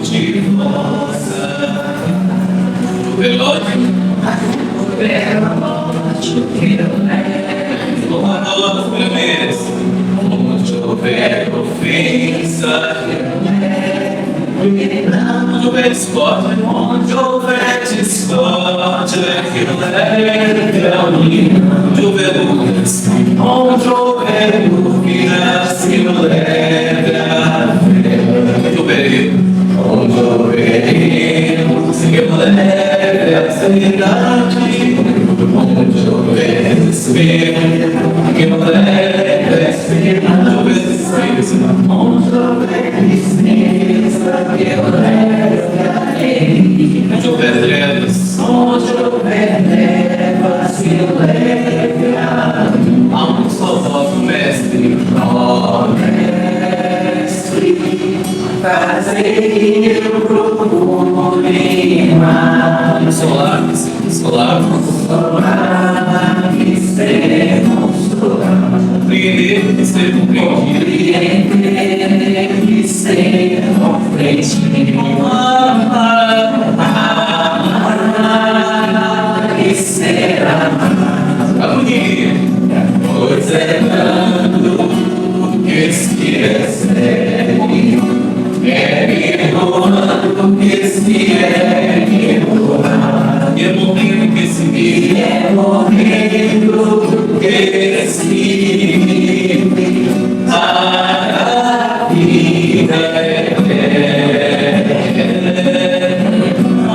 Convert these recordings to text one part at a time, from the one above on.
de rosa, o relógio, nós primeiros, onde houver ofensa, onde houver discórdia, onde houver discórdia, que leve a união, onde houver dúvidas, onde houver dúvidas, que leve a fé, onde houver erro, onde houver erro, que leve a seriedade, onde houver desespero, que leve a esperança, onde houver tristeza, onde houver tristeza, que leve a alegria, onde houver trevas, que leve a luz. Há um só voz, mestre, ó mestre, fazer o problema. Solar, que seremos compreender, que ser compreendido, que ser compreendido, que ser amado. Harmonia, pois é dando que se recebe, é perdoando que se é perdoado, e é morrendo que se vive, é morrendo que se vive, a vida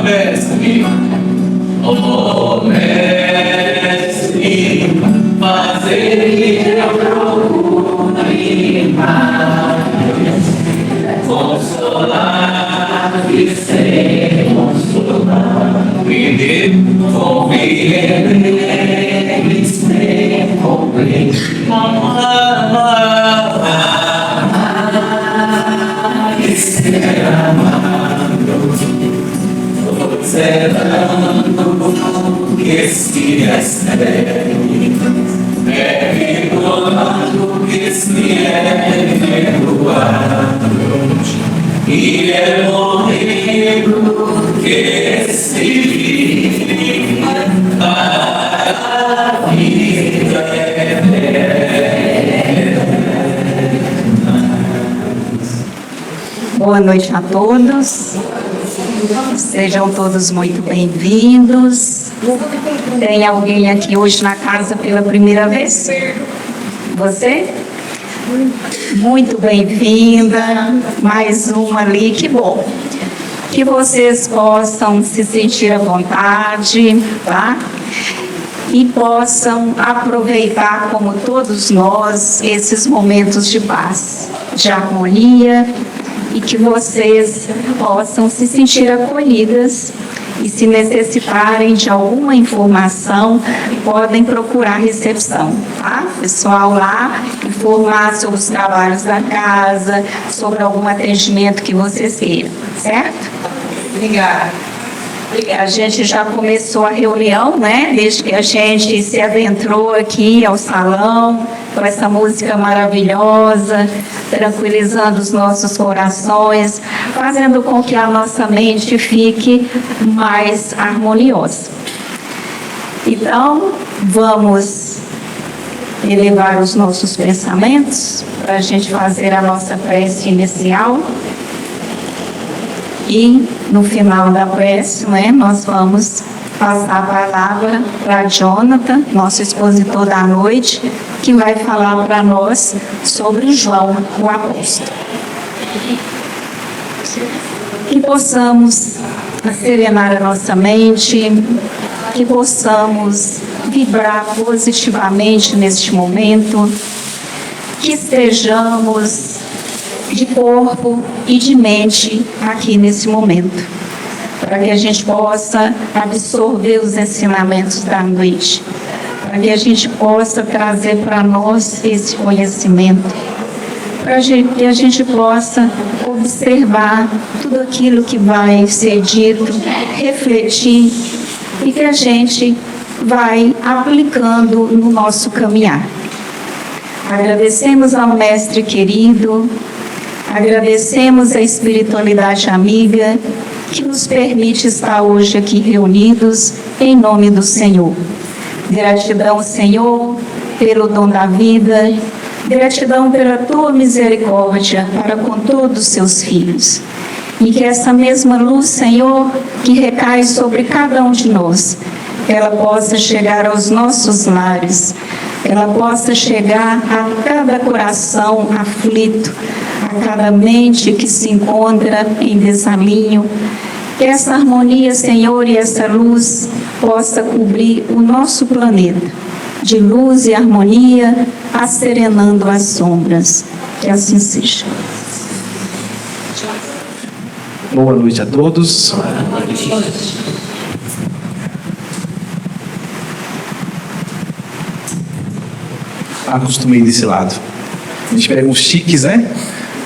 mestre, ó mestre, fazer a procura consolar e ser consolado, compreender e ser compreendido, amar e ser amado, observando que se recebe, perdoando que se é perdoado, e é morrendo que se vive, a vida Boa noite a todos. Sejam todos muito bem-vindos. Tem alguém aqui hoje na casa pela primeira vez? Você? Muito bem-vinda. Mais uma ali, que bom. Que vocês possam se sentir à vontade, tá? E possam aproveitar, como todos nós, esses momentos de paz, de harmonia, e que vocês possam se sentir acolhidas e, se necessitarem de alguma informação, podem procurar a recepção, tá? Pessoal lá, informar sobre os trabalhos da casa, sobre algum atendimento que vocês queiram, certo? Obrigada. A gente já começou a reunião, né? Desde que a gente se adentrou aqui ao salão, com essa música maravilhosa, tranquilizando os nossos corações, fazendo com que a nossa mente fique mais harmoniosa. Então, vamos elevar os nossos pensamentos para a gente fazer a nossa prece inicial. E no final da prece, né, nós vamos passar a palavra para Jonathan, nosso expositor da noite, que vai falar para nós sobre João, o apóstolo. Que possamos serenar a nossa mente, que possamos vibrar positivamente neste momento, que estejamos de corpo e de mente aqui nesse momento, para que a gente possa absorver os ensinamentos da noite, para que a gente possa trazer para nós esse conhecimento, para que a gente possa observar tudo aquilo que vai ser dito, refletir e que a gente vai aplicando no nosso caminhar. Agradecemos ao Mestre querido, agradecemos a espiritualidade amiga que nos permite estar hoje aqui reunidos em nome do Senhor. Gratidão, Senhor, pelo dom da vida, gratidão pela tua misericórdia para com todos os seus filhos. E que essa mesma luz, Senhor, que recai sobre cada um de nós, ela possa chegar aos nossos lares, ela possa chegar a cada coração aflito, a cada mente que se encontra em desalinho. Que essa harmonia, Senhor, e essa luz possa cobrir o nosso planeta, de luz e harmonia, asserenando as sombras. Que assim seja. Boa noite a todos. Acostumei desse lado. A gente pega uns chiques, né?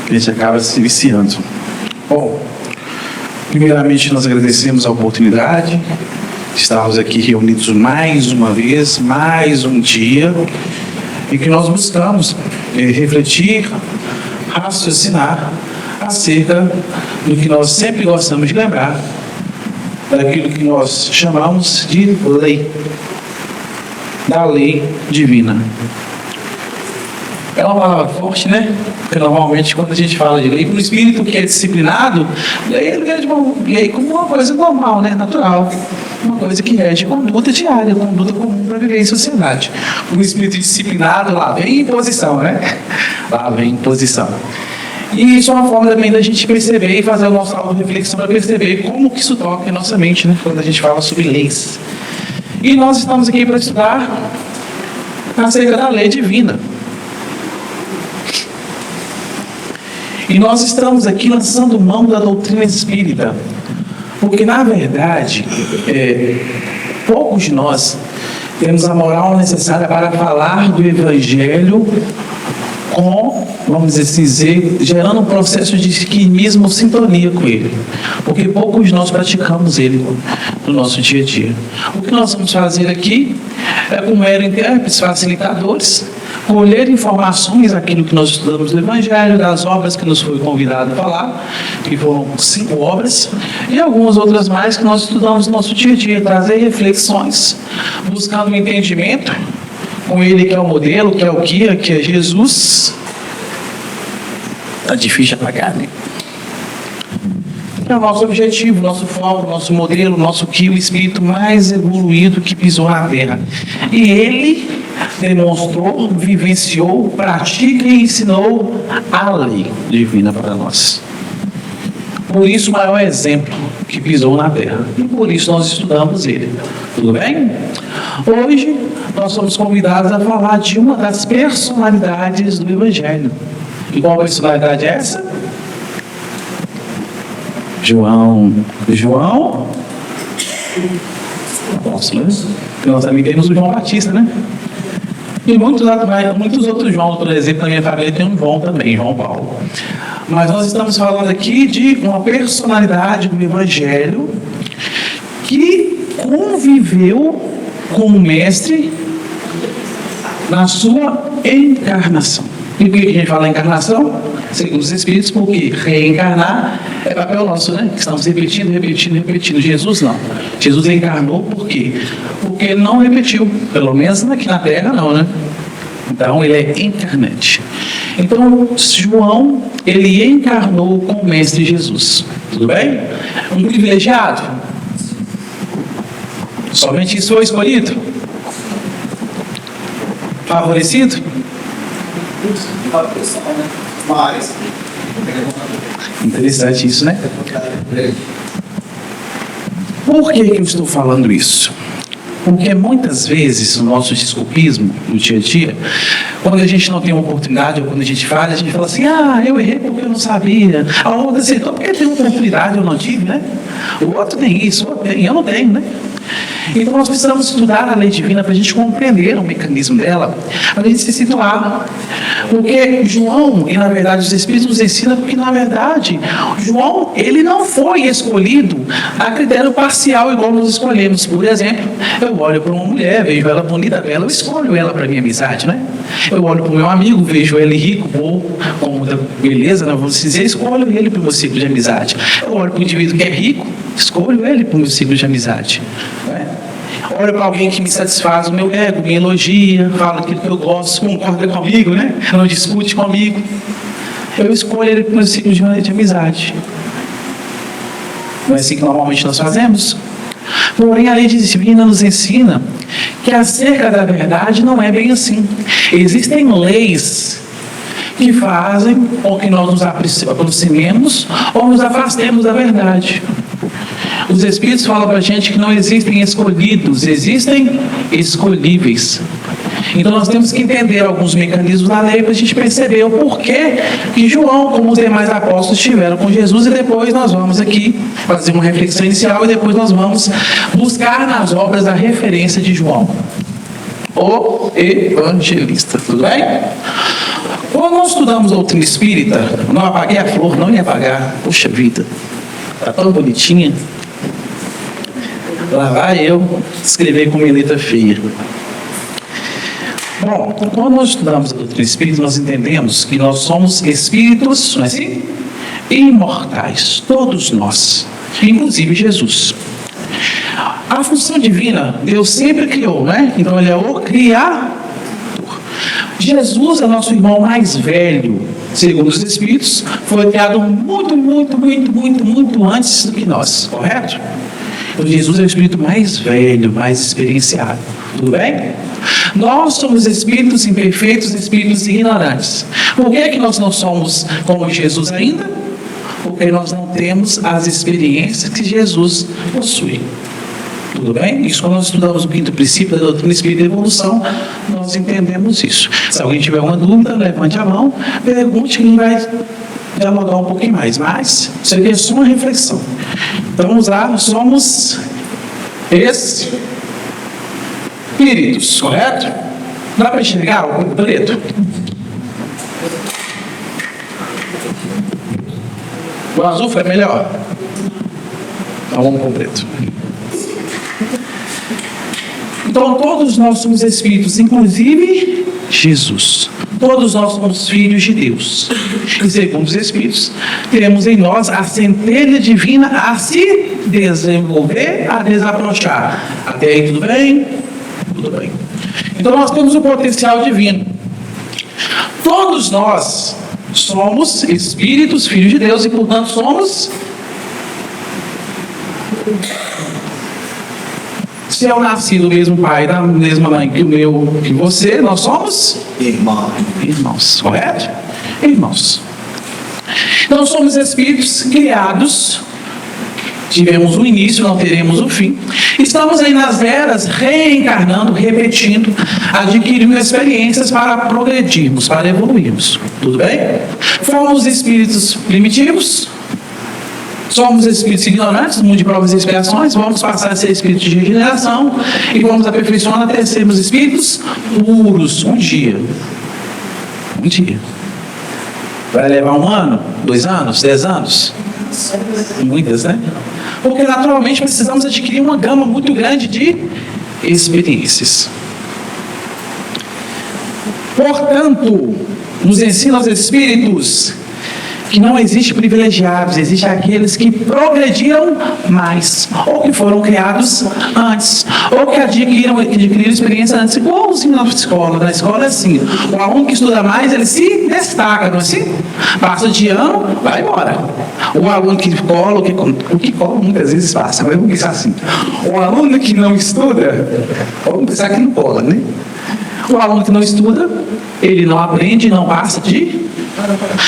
A gente acaba se viciando. Bom, primeiramente nós agradecemos a oportunidade de estarmos aqui reunidos mais uma vez, mais um dia, em que nós buscamos refletir, raciocinar acerca do que nós sempre gostamos de lembrar, daquilo que nós chamamos de lei, da lei divina. É uma palavra forte, né? Porque normalmente quando a gente fala de lei, para o espírito que é disciplinado, ele vê lei como uma coisa normal, né? Natural. Uma coisa que rege conduta diária, conduta comum para viver em sociedade. O espírito disciplinado, lá vem imposição, né? Lá vem imposição. E isso é uma forma também da gente perceber e fazer a nossa auto-reflexão para perceber como que isso toca em nossa mente, né? Quando a gente fala sobre leis. E nós estamos aqui para estudar acerca da lei divina. E nós estamos aqui lançando mão da doutrina espírita, porque na verdade, poucos de nós temos a moral necessária para falar do Evangelho com, vamos dizer, gerando um processo de esquimismo, sintonia com ele. Porque poucos de nós praticamos ele no nosso dia a dia. O que nós vamos fazer aqui é, como eram intérpretes, facilitadores, colher informações daquilo que nós estudamos do Evangelho, das obras que nos foi convidado a falar, que foram 5 obras, e algumas outras mais que nós estudamos no nosso dia a dia, trazer reflexões, buscando um entendimento com ele que é o modelo, que é o guia, que é Jesus. Está difícil de apagar, né? É o nosso objetivo, nosso foco, nosso modelo, nosso guia, o espírito mais evoluído que pisou na Terra. E ele demonstrou, vivenciou, pratica e ensinou a lei divina para nós. Por isso, o maior exemplo que pisou na Terra. E por isso nós estudamos ele. Tudo bem? Hoje, nós somos convidados a falar de uma das personalidades do Evangelho. E qual personalidade é essa? João. Nossa, mas nós também temos o João Batista, né? E muitos outros João, por exemplo, na minha família tem um João também, João Paulo. Mas nós estamos falando aqui de uma personalidade do Evangelho que conviveu com o Mestre na sua encarnação. E por que a gente fala encarnação? Segundo os Espíritos, porque reencarnar é papel nosso, né? Que estamos repetindo. Jesus não. Jesus encarnou por quê? Porque ele não repetiu. Pelo menos aqui na Terra não, né? Então ele é encarnante. Então João, ele encarnou com o Mestre Jesus. Tudo bem? Um privilegiado. Somente isso foi escolhido? Favorecido? Mas interessante isso, né? Por que eu estou falando isso? Porque muitas vezes no nosso desculpismo, no dia a dia, quando a gente não tem uma oportunidade, ou quando a gente fala assim, eu errei porque eu não sabia. A outra acertou porque teve uma oportunidade, eu não tive, né? O outro tem isso, o outro tem, eu não tenho, né? Então nós precisamos estudar a lei divina para a gente compreender o mecanismo dela, para a gente se situar. Porque João, e na verdade os Espíritos nos ensinam, porque na verdade João, ele não foi escolhido a critério parcial igual nós escolhemos. Por exemplo, eu olho para uma mulher, vejo ela bonita, bela, eu escolho ela para minha amizade, né? Eu olho para o meu amigo, vejo ele rico, bom, com muita beleza, né? Vamos dizer, escolho ele para o meu ciclo de amizade. Eu olho para o indivíduo que é rico, escolho ele para o meu ciclo de amizade. Né? Olho para alguém que me satisfaz o meu ego, me elogia, fala aquilo que eu gosto, concorda comigo, né? Não discute comigo. Eu escolho ele para o meu ciclo de amizade. Não é assim que normalmente nós fazemos? Porém, a lei divina nos ensina que acerca da verdade não é bem assim. Existem leis que fazem com que nós nos aproximemos ou nos afastemos da verdade. Os Espíritos falam para a gente que não existem escolhidos, existem escolhíveis. Então nós temos que entender alguns mecanismos da lei para a gente perceber o porquê que João, como os demais apóstolos, estiveram com Jesus, e depois nós vamos aqui fazer uma reflexão inicial e depois nós vamos buscar nas obras a referência de João, o evangelista. Tudo bem? Quando nós estudamos doutrina espírita, não apaguei a flor, não ia apagar. Puxa vida, está tão bonitinha. Lá vai eu escrever com minha letra feia. Bom, quando nós estudamos a doutrina espírita, nós entendemos que nós somos espíritos, não é assim? Imortais, todos nós, inclusive Jesus. A função divina, Deus sempre criou, né? Então ele é o Criador. Jesus é nosso irmão mais velho, segundo os Espíritos, foi criado muito antes do que nós, correto? Então Jesus é o espírito mais velho, mais experienciado. Tudo bem? Nós somos espíritos imperfeitos, espíritos ignorantes. Por que é que nós não somos como Jesus ainda? Porque nós não temos as experiências que Jesus possui. Tudo bem? Isso, quando nós estudamos o quinto princípio da doutrina espírita e evolução, nós entendemos isso. Se alguém tiver uma dúvida, levante a mão, pergunte, que a gente vai dialogar um pouquinho mais. Mas isso aqui é só uma reflexão. Então vamos lá, nós somos espíritos, correto? Dá para enxergar o preto? O azul foi melhor? Então vamos com o preto. Então todos nós somos espíritos, inclusive Jesus. Todos nós somos filhos de Deus. E segundo os Espíritos, temos em nós a centelha divina a se desenvolver, a desabrochar. Até aí tudo bem? Tudo bem. Então nós temos o potencial divino. Todos nós somos espíritos, filhos de Deus, e portanto somos... Se eu nasci do mesmo pai, da mesma mãe que o meu, que você, nós somos irmãos, correto? Irmãos. Então somos espíritos criados, tivemos um início, não teremos um fim. Estamos aí nas eras reencarnando, repetindo, adquirindo experiências para progredirmos, para evoluirmos. Tudo bem? Fomos espíritos primitivos. Somos espíritos ignorantes, no mundo de provas e expiações, vamos passar a ser espíritos de regeneração e vamos aperfeiçoando até sermos espíritos puros, um dia. Um dia. Vai levar 1 ano, 2 anos, 10 anos? Muitas, né? Porque naturalmente precisamos adquirir uma gama muito grande de experiências. Portanto, nos ensina os Espíritos que não existe privilegiados, existe aqueles que progrediram mais, ou que foram criados antes, ou que adquiriram experiência antes, igualzinho na escola. Na escola é assim, o aluno que estuda mais, ele se destaca, não é assim? Passa de ano, vai embora. O aluno que cola, o que cola muitas vezes passa, mas vamos pensar assim. O aluno que não estuda, vamos pensar que não cola, né? O aluno que não estuda, ele não aprende, não passa de...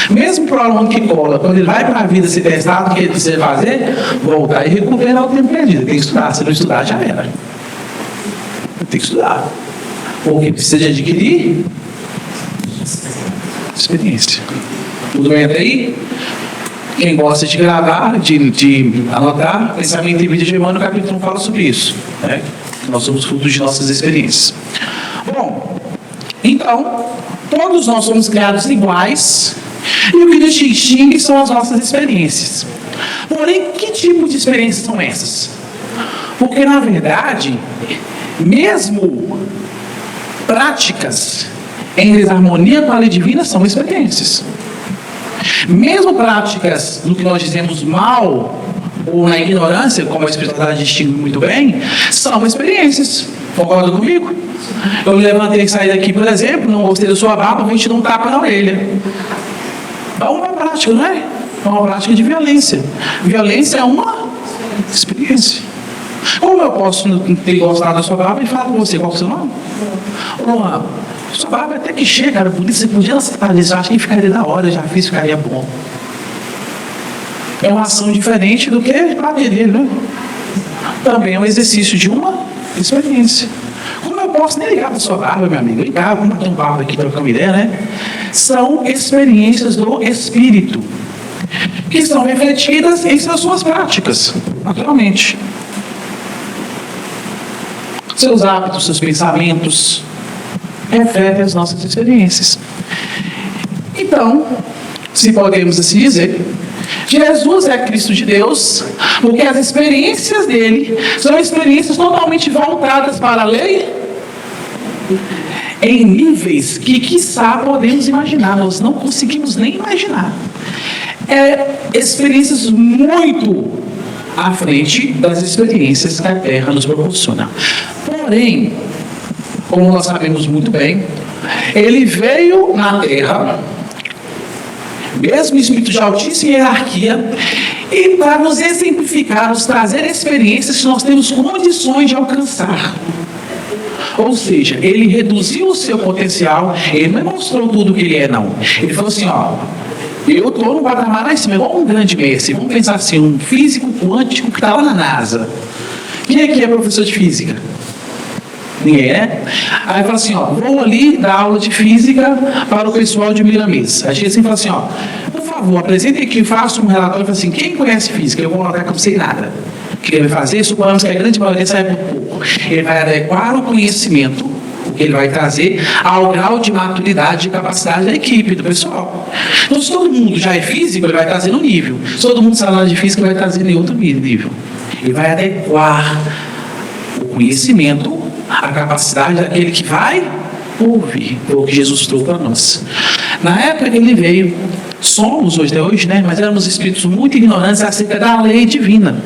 Mesmo para o aluno que cola, quando ele vai para a vida se testar, o que ele precisa fazer? Voltar e recuperar o tempo perdido. Tem que estudar, se não estudar já era. Tem que estudar. Porque precisa de adquirir experiência. Tudo bem até aí? Quem gosta de gravar, de anotar, Pensamento e Vida de Emmanuel, capítulo 1 fala sobre isso. Né? Nós somos frutos de nossas experiências. Bom, então, todos nós somos criados iguais, e o que nos distingue são as nossas experiências. Porém, que tipo de experiências são essas? Porque, na verdade, mesmo práticas em desarmonia com a lei divina são experiências. Mesmo práticas no que nós dizemos mal ou na ignorância, como a espiritualidade distingue muito bem, são experiências. Concorda comigo? Eu me levantei e saí daqui, por exemplo, não gostei da sua barba, vou te dar um tapa na orelha. É uma prática, não é? É uma prática de violência. Violência é uma experiência. Como eu posso não ter gostado da sua barba e falar com você, qual é o seu nome? Luan, sua barba até que chega, cara, por isso você podia acertar isso, eu acho que ficaria da hora, eu já fiz, ficaria bom. É uma ação diferente do que bater nele, né? Também é um exercício de uma experiência. Como eu posso nem ligar para sua barba, meu amigo? Ligar, vamos ter um barba aqui para uma ideia, né? São experiências do espírito, que são refletidas em suas práticas, naturalmente. Seus hábitos, seus pensamentos refletem as nossas experiências. Então, se podemos assim dizer, Jesus é Cristo de Deus, porque as experiências dele são experiências totalmente voltadas para a lei, em níveis que, quiçá, podemos imaginar, nós não conseguimos nem imaginar. Experiências muito à frente das experiências que a Terra nos proporciona. Porém, como nós sabemos muito bem, ele veio na Terra, mesmo espírito de altíssima hierarquia, e para nos exemplificar, nos trazer experiências que nós temos condições de alcançar. Ou seja, ele reduziu o seu potencial, ele não mostrou tudo o que ele é, não. Ele falou assim, ó, eu estou no patamar lá em cima, igual um grande mestre. Vamos pensar assim, um físico quântico que está lá na NASA. Quem aqui é professor de física? Ninguém, né? Aí fala assim, ó, vou ali dar aula de física para o pessoal de Miramês. A gente assim fala assim, ó, por favor, apresente aqui, faça um relatório e fala assim, quem conhece física? Eu vou notar que eu não sei nada. O que ele vai fazer? Suponhamos que a grande maioria sabe pouco. Ele vai adequar o conhecimento, o que ele vai trazer, ao grau de maturidade e capacidade da equipe, do pessoal. Então, se todo mundo já é físico, ele vai trazer no nível. Se todo mundo sabe nada de física, ele vai trazer em outro nível. Ele vai adequar o conhecimento, a capacidade daquele que vai ouvir. É o que Jesus trouxe para nós. Na época que ele veio, somos hoje, né? Mas éramos espíritos muito ignorantes acerca da lei divina.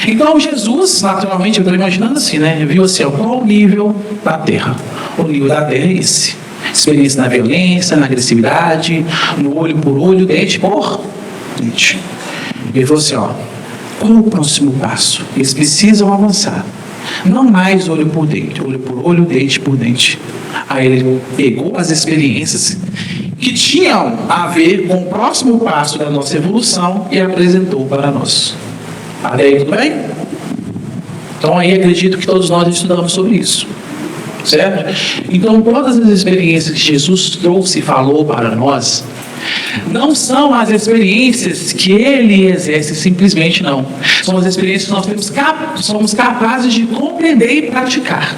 Então Jesus, naturalmente, eu estou imaginando assim, né? Viu assim, qual o nível da Terra? O nível da Terra é esse. Experiência na violência, na agressividade, no olho por olho, dente por dente. Ele falou assim, ó, qual o próximo passo? Eles precisam avançar. Não mais olho por olho, dente por dente. Aí ele pegou as experiências que tinham a ver com o próximo passo da nossa evolução e apresentou para nós. Até aí, tudo bem? Então aí acredito que todos nós estudamos sobre isso. Certo? Então todas as experiências que Jesus trouxe e falou para nós, não são as experiências que ele exerce simplesmente, não. São as experiências que nós somos capazes de compreender e praticar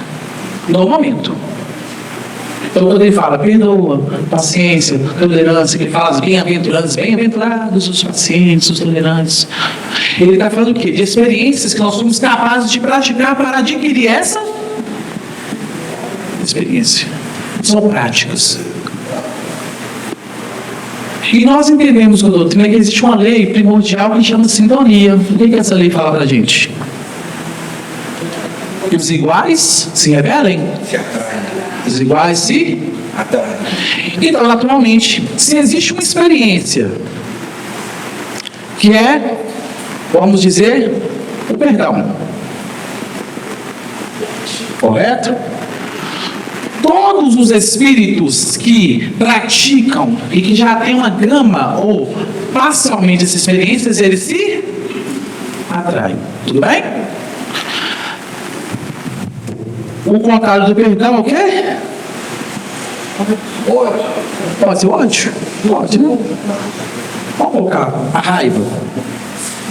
no momento. Então, quando ele fala perdoa, paciência, tolerância, que ele fala as bem-aventurados os pacientes, os tolerantes, ele está falando o quê? De experiências que nós somos capazes de praticar para adquirir essa experiência. São práticas. E nós entendemos com a doutrina que existe uma lei primordial que chama sintonia. O que essa lei fala para a gente? Que os iguais se rebelem. Os iguais se atraem. Então, naturalmente, se existe uma experiência que é, vamos dizer, o perdão. Correto? Todos os espíritos que praticam e que já têm uma gama ou parcialmente essas experiências, eles se atraem. Tudo bem? O contrário do perdão é o quê? Pode ser ódio? Pode, não? Vamos colocar a raiva.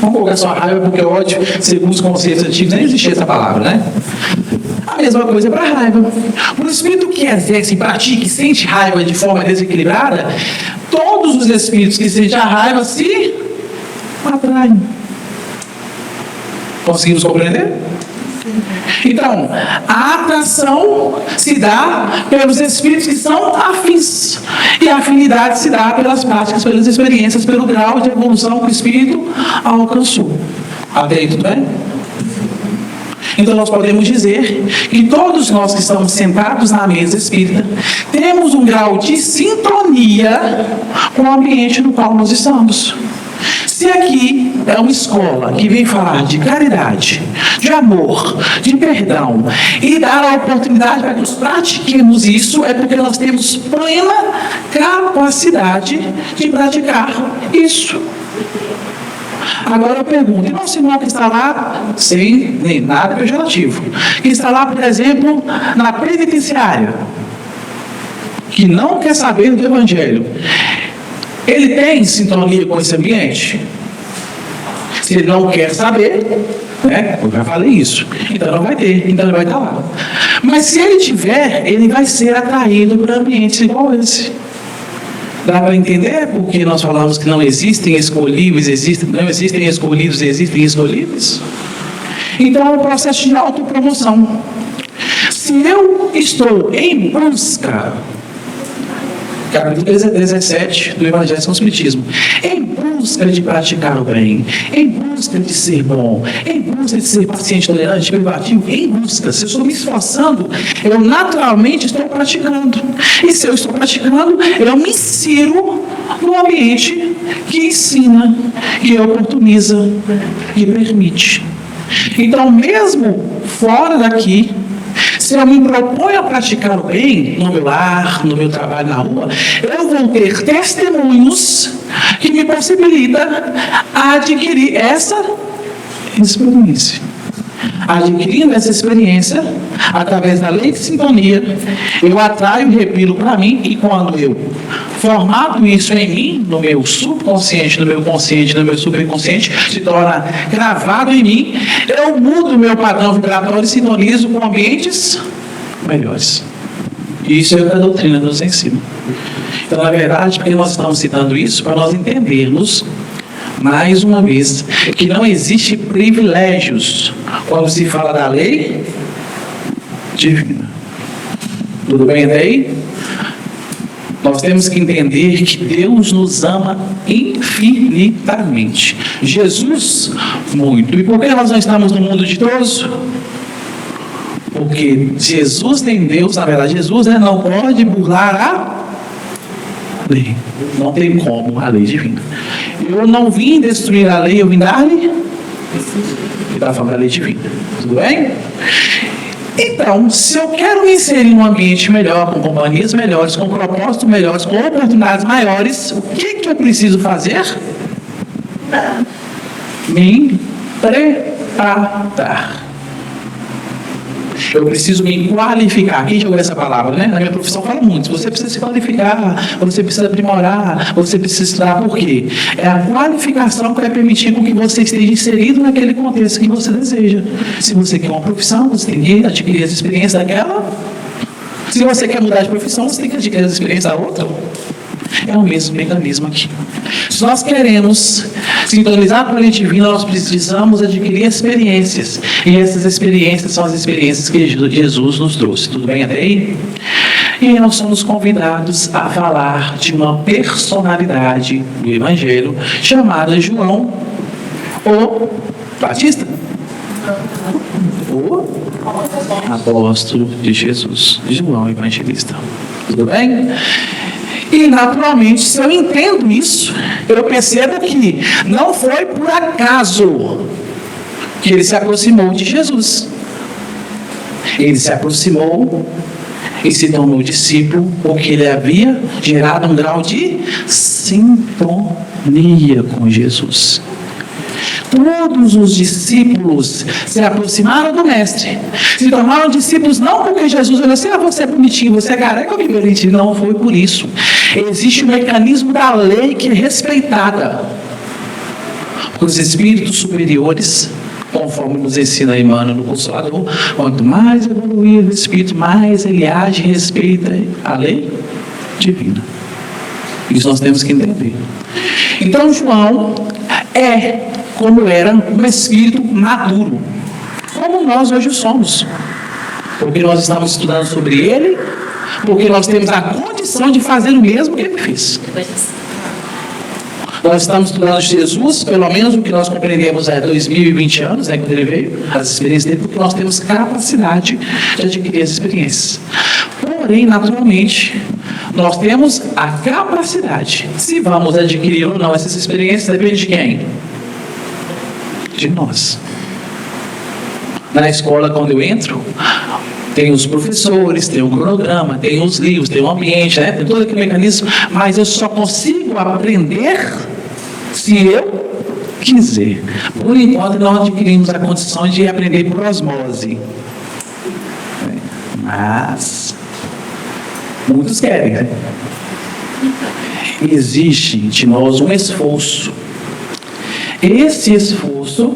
Vamos colocar só a raiva, porque ódio, segundo os conceitos antigos, nem existia essa palavra, né? A mesma coisa para a raiva. O espírito que exerce, pratica e sente raiva de forma desequilibrada, todos os espíritos que sentem a raiva se atraem. Conseguimos compreender? Então, a atração se dá pelos espíritos que são afins. E a afinidade se dá pelas práticas, pelas experiências, pelo grau de evolução que o espírito alcançou. Até aí, tudo bem? Então, nós podemos dizer que todos nós que estamos sentados na mesa espírita temos um grau de sintonia com o ambiente no qual nós estamos. Se aqui é uma escola que vem falar de caridade, de amor, de perdão e dar a oportunidade para que nós pratiquemos isso, é porque nós temos plena capacidade de praticar isso. Agora eu pergunto, e nosso irmão que está lá, sem nem nada pejorativo, que está lá, por exemplo, na penitenciária, que não quer saber do Evangelho, ele tem sintonia com esse ambiente? Se ele não quer saber, né? Eu já falei isso. Então não vai ter, então ele vai estar lá. Mas se ele tiver, ele vai ser atraído para ambientes igual esse. Dá para entender porque nós falamos que não existem escolhíveis, não existem escolhidos, existem escolhíveis? Então é um processo de autopromoção. Se eu estou em busca, capítulo 17 do Evangelho com o Espiritismo, em busca de praticar o bem, em busca de ser bom, em busca de ser paciente, tolerante, privativo, em busca, se eu estou me esforçando, eu naturalmente estou praticando. E se eu estou praticando, eu me insiro no ambiente que ensina, que oportuniza, que permite. Então, mesmo fora daqui, se eu me proponho a praticar o bem no meu lar, no meu trabalho na rua, eu vou ter testemunhos que me possibilitam adquirir essa experiência. Adquirindo essa experiência, através da lei de sintonia, eu atraio e repilo para mim, e quando eu formado isso em mim, no meu subconsciente, no meu consciente, no meu superconsciente, se torna gravado em mim, eu mudo o meu padrão vibratório e sintonizo com ambientes melhores. Isso é o que a doutrina nos ensina. Então, na verdade, porque nós estamos citando isso para nós entendermos, mais uma vez, que não existe privilégios quando se fala da lei divina. Tudo bem até aí? Nós temos que entender que Deus nos ama infinitamente. Jesus, muito. E por que nós não estamos no mundo ditoso? Porque Jesus tem Deus, na verdade, Jesus não pode burlar a lei. Não tem como a lei divina. Eu não vim destruir a lei, eu vim dar-lhe. Ele está falando da lei divina. Tudo bem? Então, se eu quero me inserir num ambiente melhor, com companhias melhores, com propósitos melhores, com oportunidades maiores, o que eu preciso fazer? Me preparar. Eu preciso me qualificar. Quem jogou essa palavra, né? Na minha profissão fala muito. Você precisa se qualificar, você precisa aprimorar, você precisa estudar. Por quê? É a qualificação que vai permitir com que você esteja inserido naquele contexto que você deseja. Se você quer uma profissão, você tem que adquirir as experiências daquela. Se você quer mudar de profissão, você tem que adquirir as experiências da outra. É o mesmo mecanismo aqui. Se nós queremos sintonizar com a lei divina, nós precisamos adquirir experiências. E essas experiências são as experiências que Jesus nos trouxe. Tudo bem até aí? E nós somos convidados a falar de uma personalidade do Evangelho chamada João o Batista. O apóstolo de Jesus, João Evangelista. Tudo bem? E, naturalmente, se eu entendo isso, eu percebo que não foi por acaso que ele se aproximou de Jesus. Ele se aproximou e se tornou discípulo porque ele havia gerado um grau de sintonia com Jesus. Todos os discípulos se aproximaram do mestre, se tornaram discípulos não porque Jesus olhou assim, você é bonitinho, você é careca, que bonitinho. Não foi por isso. Existe um mecanismo da lei que é respeitada por os espíritos superiores, conforme nos ensina Emmanuel no Consolador. Quanto mais evoluir o espírito, mais ele age e respeita a lei divina. Isso nós temos que entender. Então João é, como era, um espírito maduro, como nós hoje somos, porque nós estamos estudando sobre ele, porque nós temos a condição de fazer o mesmo que ele fez. Nós estamos estudando Jesus, pelo menos o que nós compreendemos há 2020 anos, quando ele veio, as experiências dele, porque nós temos capacidade de adquirir as experiências. Porém, naturalmente, nós temos a capacidade. Se vamos adquirir ou não essas experiências, depende de quem? De nós. Na escola, quando eu entro, tem os professores, tem o cronograma, tem os livros, tem o ambiente, tem todo aquele mecanismo, mas eu só consigo aprender se eu quiser. Por enquanto, nós adquirimos a condição de aprender por osmose. Mas muitos querem, né? Existe de nós um esforço. Esse esforço,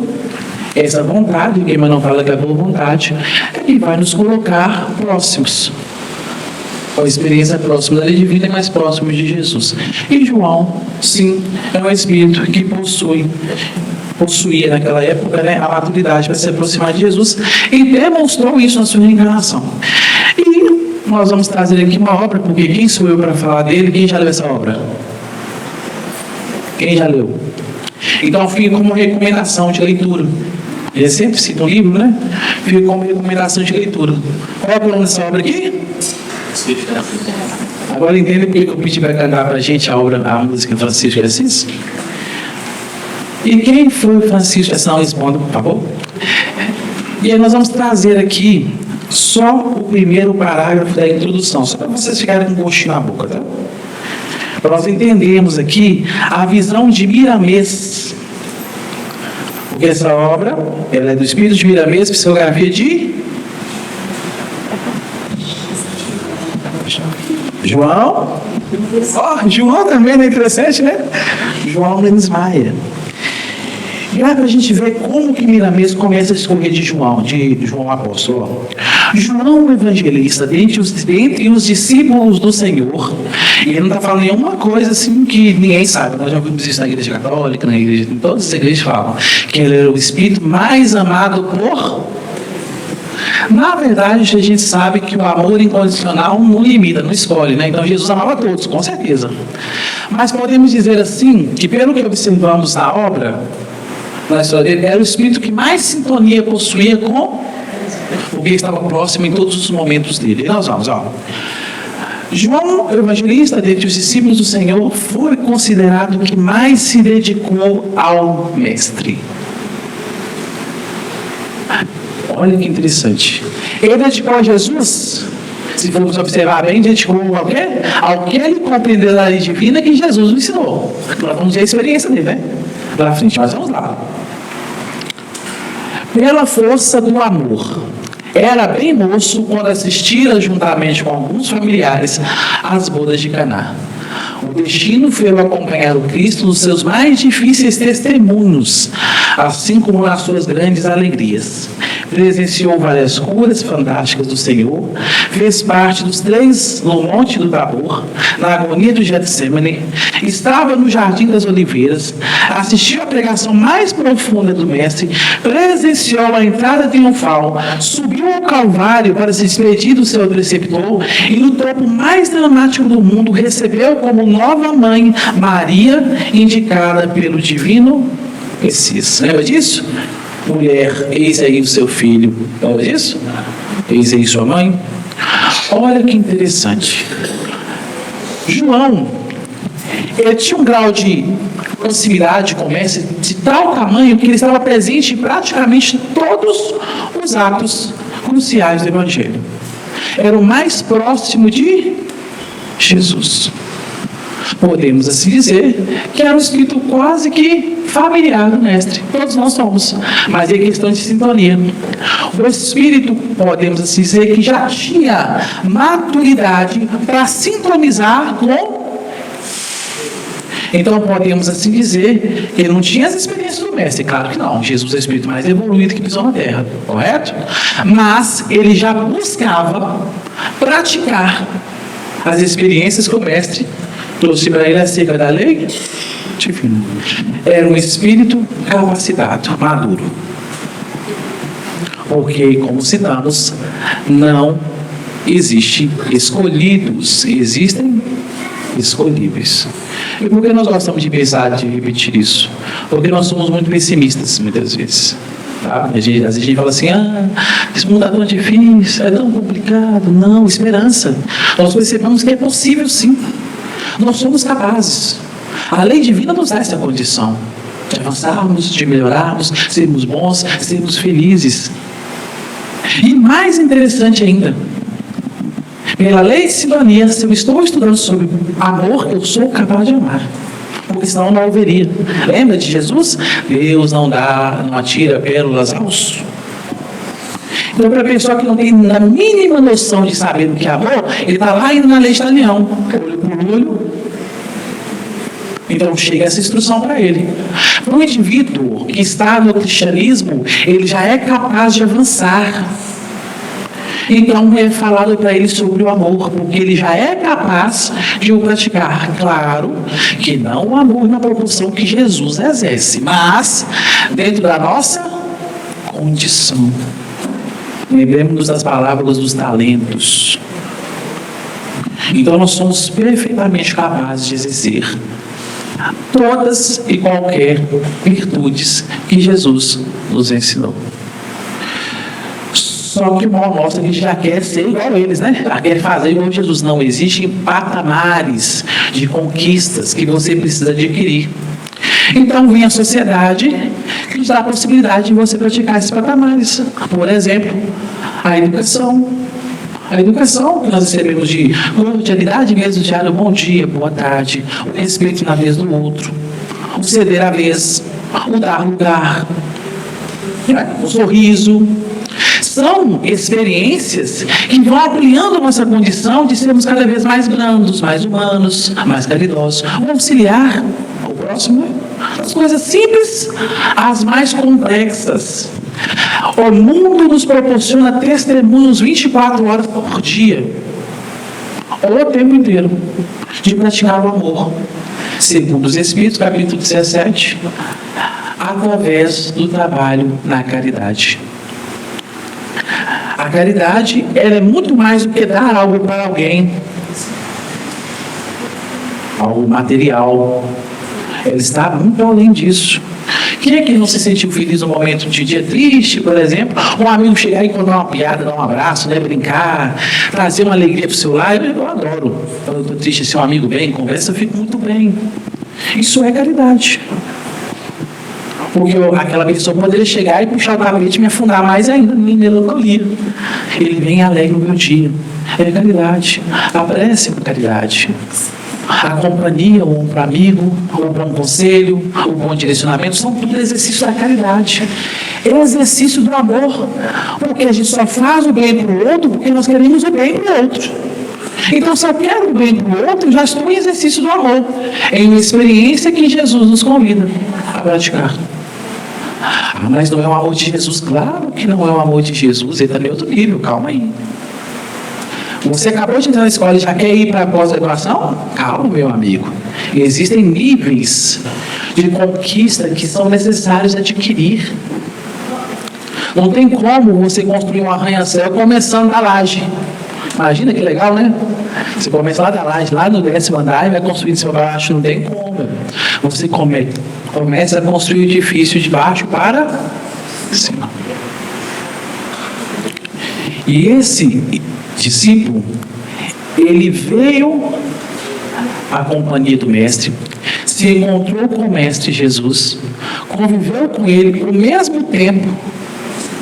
essa vontade, que Emmanuel fala que é a boa vontade, é que vai nos colocar próximos, com a experiência próxima da lei divina e mais próximo de Jesus. E João, sim, é um espírito que possuía naquela época, a maturidade para se aproximar de Jesus e demonstrou isso na sua reencarnação. E nós vamos trazer aqui uma obra, porque quem sou eu para falar dele? Quem já leu essa obra? Quem já leu? Então fica como recomendação de leitura. Ele sempre cita um livro, né? Fica como recomendação de leitura. Qual é o nome dessa obra aqui? Agora entende porque eu pedi para cantar para a gente a obra, a música Francisco de Assis? E quem foi Francisco de Assis? Não responda, por favor. E aí nós vamos trazer aqui só o primeiro parágrafo da introdução, só para vocês ficarem com um gostinho na boca, tá? Para nós entendermos aqui a visão de Miramês. Porque essa obra, ela é do Espírito de Miramês, psicografia de João. João também é interessante, né? João Mendes Maia. E lá para a gente ver como que Miramês começa a escorrer de João Apóstolo. João Evangelista, dentre os discípulos do Senhor, e ele não está falando nenhuma coisa assim que ninguém sabe. Nós já vimos isso na Igreja Católica, na igreja, em todas as igrejas falam que ele era o Espírito mais amado por... Na verdade, a gente sabe que o amor incondicional não limita, não escolhe, né? Então Jesus amava todos, com certeza. Mas podemos dizer assim, que pelo que observamos na obra, na história dele, era o Espírito que mais sintonia possuía com o que estava próximo em todos os momentos dele. E nós vamos, João, o evangelista, dentre os discípulos do Senhor, foi considerado o que mais se dedicou ao Mestre. Olha que interessante. Ele dedicou a Jesus, se formos observar bem, dedicou ao quê? Ao que ele compreendeu da lei divina que Jesus o ensinou. Nós vamos ver a experiência dele, né? Lá na frente, mas vamos lá. Pela força do amor. Era bem moço quando assistira juntamente com alguns familiares às bodas de Caná. O destino foi acompanhar o Cristo nos seus mais difíceis testemunhos, assim como nas suas grandes alegrias. Presenciou várias curas fantásticas do Senhor, fez parte dos 3 no Monte do Tabor, na agonia do Getsemane, estava no Jardim das Oliveiras, assistiu à pregação mais profunda do Mestre, presenciou a entrada triunfal, subiu ao Calvário para se despedir do seu preceptor e no topo mais dramático do mundo recebeu como nova mãe Maria, indicada pelo divino Messias. Lembra disso? Mulher, eis aí o seu filho. Lembra disso? Eis aí sua mãe. Olha que interessante. João, ele tinha um grau de proximidade com o Mestre de tal tamanho que ele estava presente em praticamente todos os atos cruciais do Evangelho. Era o mais próximo de Jesus. Podemos assim dizer que era um espírito quase que familiar do mestre. Todos nós somos, mas é questão de sintonia. O espírito, podemos assim dizer, que já tinha maturidade para sintonizar com. Então podemos assim dizer que ele não tinha as experiências do mestre. Claro que não, Jesus é o espírito mais evoluído que pisou na terra, correto? Mas ele já buscava praticar as experiências que o mestre trouxe para ele acerca da lei divina. Era um espírito capacitado, maduro. Porque, como citamos, não existe escolhidos, existem escolhíveis. E por que nós gostamos de pensar, de repetir isso? Porque nós somos muito pessimistas, muitas vezes. Tá? Às vezes a gente fala assim, esse mundo é tão difícil, é tão complicado. Não, esperança. Nós percebemos que é possível sim. Nós somos capazes. A lei divina nos dá essa condição de avançarmos, de melhorarmos, sermos bons, sermos felizes. E mais interessante ainda, pela lei de sintonia, se eu estou estudando sobre amor, eu sou capaz de amar. Porque senão eu não haveria. Lembra de Jesus? Deus não atira pérolas aos. Então, para a pessoa que não tem a mínima noção de saber o que é amor, ele está lá indo na lei de Daniel, olho por olho. Então chega essa instrução para ele. Para o indivíduo que está no cristianismo, ele já é capaz de avançar. Então é falado para ele sobre o amor, porque ele já é capaz de o praticar. Claro que não o amor na proporção que Jesus exerce, mas dentro da nossa condição. Lembremos-nos das palavras dos talentos. Então nós somos perfeitamente capazes de exercer todas e qualquer virtudes que Jesus nos ensinou. Só que o mal nosso, a gente já quer ser igual a eles, né? Já quer fazer igual a Jesus. Não, existem patamares de conquistas que você precisa adquirir. Então vem a sociedade que nos dá a possibilidade de você praticar esses patamares. Por exemplo, a educação. A educação que nós recebemos de cordialidade mesmo, diário, bom dia, boa tarde, o respeito na vez do outro, o ceder a vez, o dar lugar, o sorriso. São experiências que vão ampliando nossa condição de sermos cada vez mais brandos, mais humanos, mais caridosos. O auxiliar ao próximo, as coisas simples, as mais complexas. O mundo nos proporciona testemunhos 24 horas por dia, ou o tempo inteiro, de praticar o amor. Segundo os Espíritos, capítulo 17, através do trabalho na caridade. A caridade, ela é muito mais do que dar algo para alguém, algo material. Ela está muito além disso. Quem é que não se sentiu feliz no momento de dia triste, por exemplo? Um amigo chegar e contar uma piada, dar um abraço, né, brincar, trazer uma alegria para o seu lar. Eu adoro. Quando eu estou triste, se um amigo vem, conversa, eu fico muito bem. Isso é caridade. Porque aquela pessoa poderia chegar e puxar o tapete e me afundar mais ainda em melancolia. Ele vem e alegra o meu dia. É caridade. A prece é caridade. A companhia, ou para amigo, ou para um conselho, ou bom direcionamento, são tudo exercícios da caridade. É exercício do amor. Porque a gente só faz o bem para o outro porque nós queremos o bem para o outro. Então, se eu quero o bem para o outro, já estou em exercício do amor. É uma experiência que Jesus nos convida a praticar. Mas não é o amor de Jesus? Claro que não é o amor de Jesus, ele está em outro nível, calma aí. Você acabou de entrar na escola e já quer ir para a pós-graduação? Calma, meu amigo. Existem níveis de conquista que são necessários adquirir. Não tem como você construir um arranha-céu começando da laje. Imagina que legal, né? Você começa lá da laje, lá no 10º andar e vai construir de cima para baixo. Não tem como. Você começa a construir o edifício de baixo para cima. E esse discípulo, ele veio à companhia do mestre, se encontrou com o mestre Jesus, conviveu com ele o mesmo tempo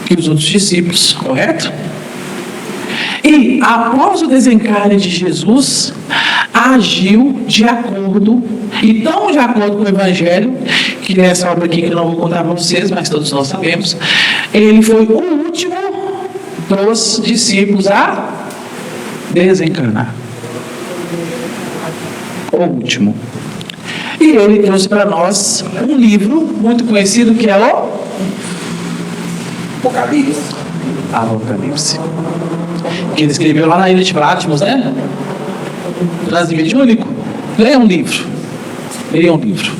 que os outros discípulos, correto? E após o desencarne de Jesus, a agiu de acordo, e tão de acordo com o Evangelho, que nessa obra aqui que eu não vou contar para vocês, mas todos nós sabemos, ele foi o último dos discípulos a desencarnar. O último. E ele trouxe para nós um livro muito conhecido que é o Apocalipse. Que ele escreveu lá na ilha de Patmos, né? Transmediúnico. Leia um livro. Leia um livro.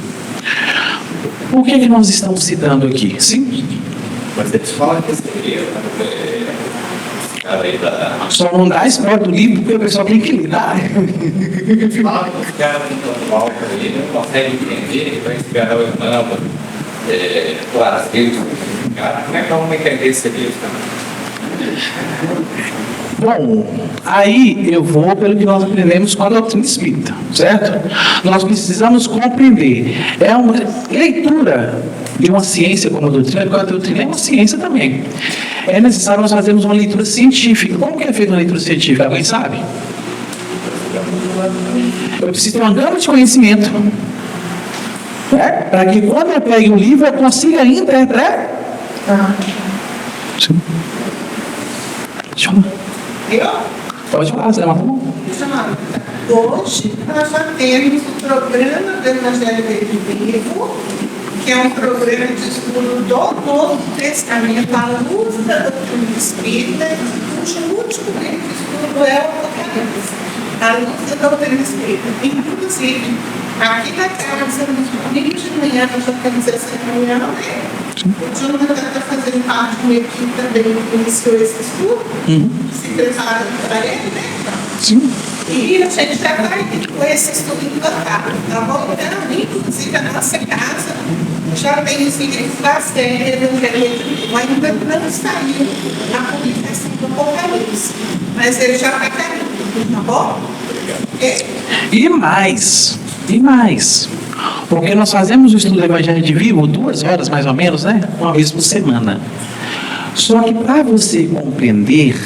O que nós estamos citando aqui? Sim? Mas eles falam que esse livro aí da... Só não dá spoiler do livro porque o pessoal tem que ler. Fala que os caras intelectual aí não conseguem entender, vai esperar o Emmanuel, claro, cara, como é que vamos entender esse livro também? Bom, aí eu vou pelo que nós aprendemos com a doutrina espírita, certo? Nós precisamos compreender. É uma leitura de uma ciência como a doutrina, porque a doutrina é uma ciência também. É necessário nós fazermos uma leitura científica. Como que é feita uma leitura científica? Alguém sabe? Eu preciso ter uma gama de conhecimento, para que quando eu pegue um livro eu consiga interpretar. Sim. Pode falar, você levanta a mão. Hoje, nós já temos o programa do Evangelho Vivo, que é um programa de estudo do Novo Testamento, à luz da doutrina espírita, cujo último livro de estudo é o Apocalipse, à luz da doutrina espírita. Inclusive, aqui na casa, nos domingos de manhã, nós já temos essa reunião, né? O Jonathan está fazendo parte de uma equipe também que iniciou esse estudo, se prepara para ele, né? Sim. E a gente já vai com esse estudo implantado, tá bom? Então, inclusive, a nossa casa já tem os livros da série Evangelho, ainda não saiu a publicação do Apocalipse, mas ele já vai cair, tá bom? E mais. Porque nós fazemos o estudo do Evangelho de Vivo 2 horas mais ou menos, né? Uma vez por semana. Só que para você compreender,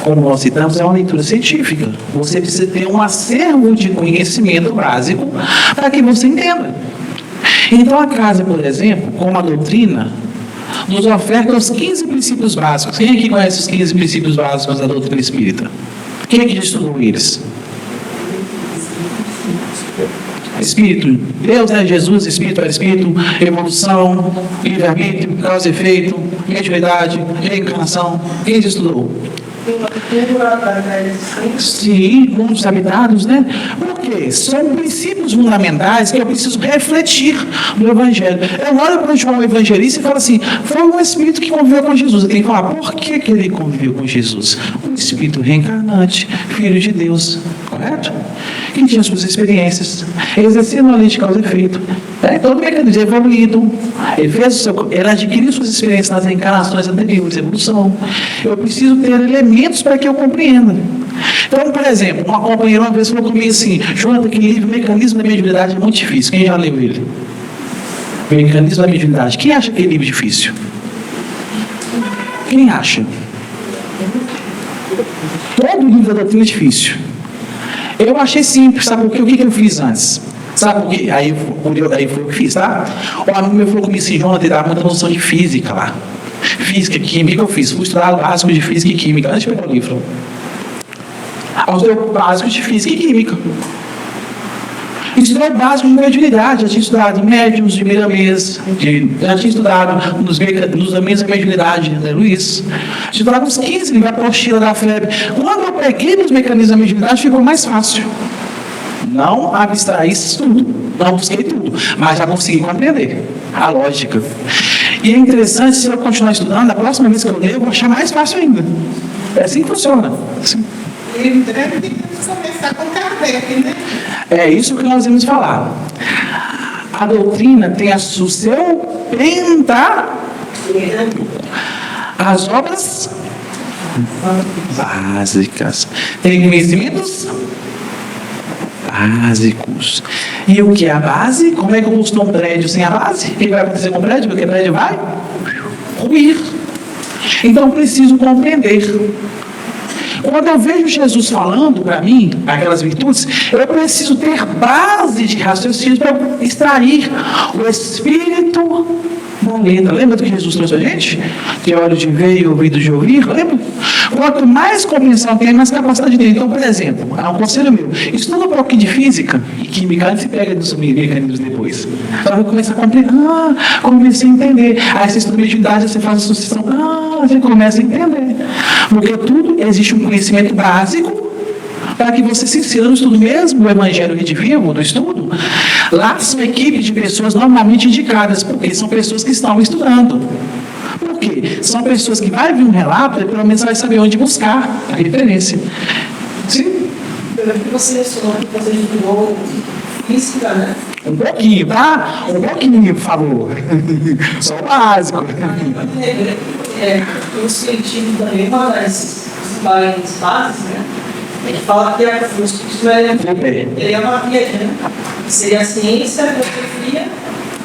como nós citamos, é uma leitura científica. Você precisa ter um acervo de conhecimento básico para que você entenda. Então a casa, por exemplo, como a doutrina, nos oferta os 15 princípios básicos. Quem aqui conhece os 15 princípios básicos da doutrina espírita? Quem aqui já estudou eles? Espírito, Deus é Jesus, Espírito é Espírito, evolução, livre-arbítrio, causa e efeito, mediunidade, reencarnação. Quem já estudou? Sim, mundos habitados, né? Por quê? São princípios fundamentais que eu preciso refletir no Evangelho. Eu olho para o João Evangelista e falo assim: foi um Espírito que conviveu com Jesus. Eu tenho que falar, por que ele conviveu com Jesus? Um Espírito reencarnante, Filho de Deus, correto? Que tinha suas experiências, exercendo a lei de causa e efeito. Todo mecanismo evoluído, ele adquiriu suas experiências nas reencarnações anteriores, evolução. Eu preciso ter elementos para que eu compreenda. Então, por exemplo, uma companheira uma vez falou comigo assim: Jonathan, que livro, Mecanismo da Mediunidade é muito difícil. Quem já leu ele? Mecanismo da Mediunidade. Quem acha aquele livro difícil? Quem acha? Todo livro da doutrina é difícil. Eu achei simples, sabe por quê? O que eu fiz antes? Sabe por quê? Aí foi o que fiz, tá? O amigo meu falou comigo assim: Jonathan, dava muita noção de física lá. Física, química, eu fiz. Fui estudar o básico de física e química antes de pegar o livro. Aos básicos de física e química. Estudei o básico de mediunidade. Já tinha estudado médiuns de Miramês, já tinha estudado nos domínios da mediunidade de André Luiz. Estudava uns 15 livros, a apostila da FEB. Quando eu peguei nos mecanismos da mediunidade, ficou mais fácil. Não abstraí tudo, não busquei tudo, mas já consegui compreender a lógica. E é interessante, se eu continuar estudando, a próxima vez que eu ler, eu vou achar mais fácil ainda. É assim que funciona. Assim. Lembrando que temos que começar com Kardec, né? É isso que nós vamos falar. A doutrina tem o seu as obras básicas. Tem conhecimentos básicos. E o que é a base? Como é que eu construo um prédio sem a base? O que vai acontecer com o prédio? Porque o prédio vai ruir. Então preciso compreender. Quando eu vejo Jesus falando para mim aquelas virtudes, eu preciso ter base de raciocínio para extrair o Espírito da letra. Lembra do que Jesus trouxe a gente? De olho de ver e ouvido de ouvir? Lembra? Quanto mais compreensão tem, mais capacidade tem. Então, por exemplo, há um conselho meu: estuda um pouquinho de física e química antes e pega dos mecanismos depois. Então, vai começar a compreender. Comecei a entender. Aí você estuda mediunidade, você faz a sucessão. Você começa a entender. Porque tudo existe um conhecimento básico para que você se insira no estudo mesmo, o Evangelho Rede Vivo, do estudo. Lá são equipes de pessoas normalmente indicadas, porque são pessoas que estão estudando. Por quê? São pessoas que vai vir um relato e pelo menos vai saber onde buscar a referência. Sim? Pelo que você mencionou, que você estudou física, né? Um pouquinho, tá? Um pouquinho, por favor. Só o básico. O científico também, uma das principais bases, né? Ele fala que a filosofia é uma rede, né? Seria a ciência, a filosofia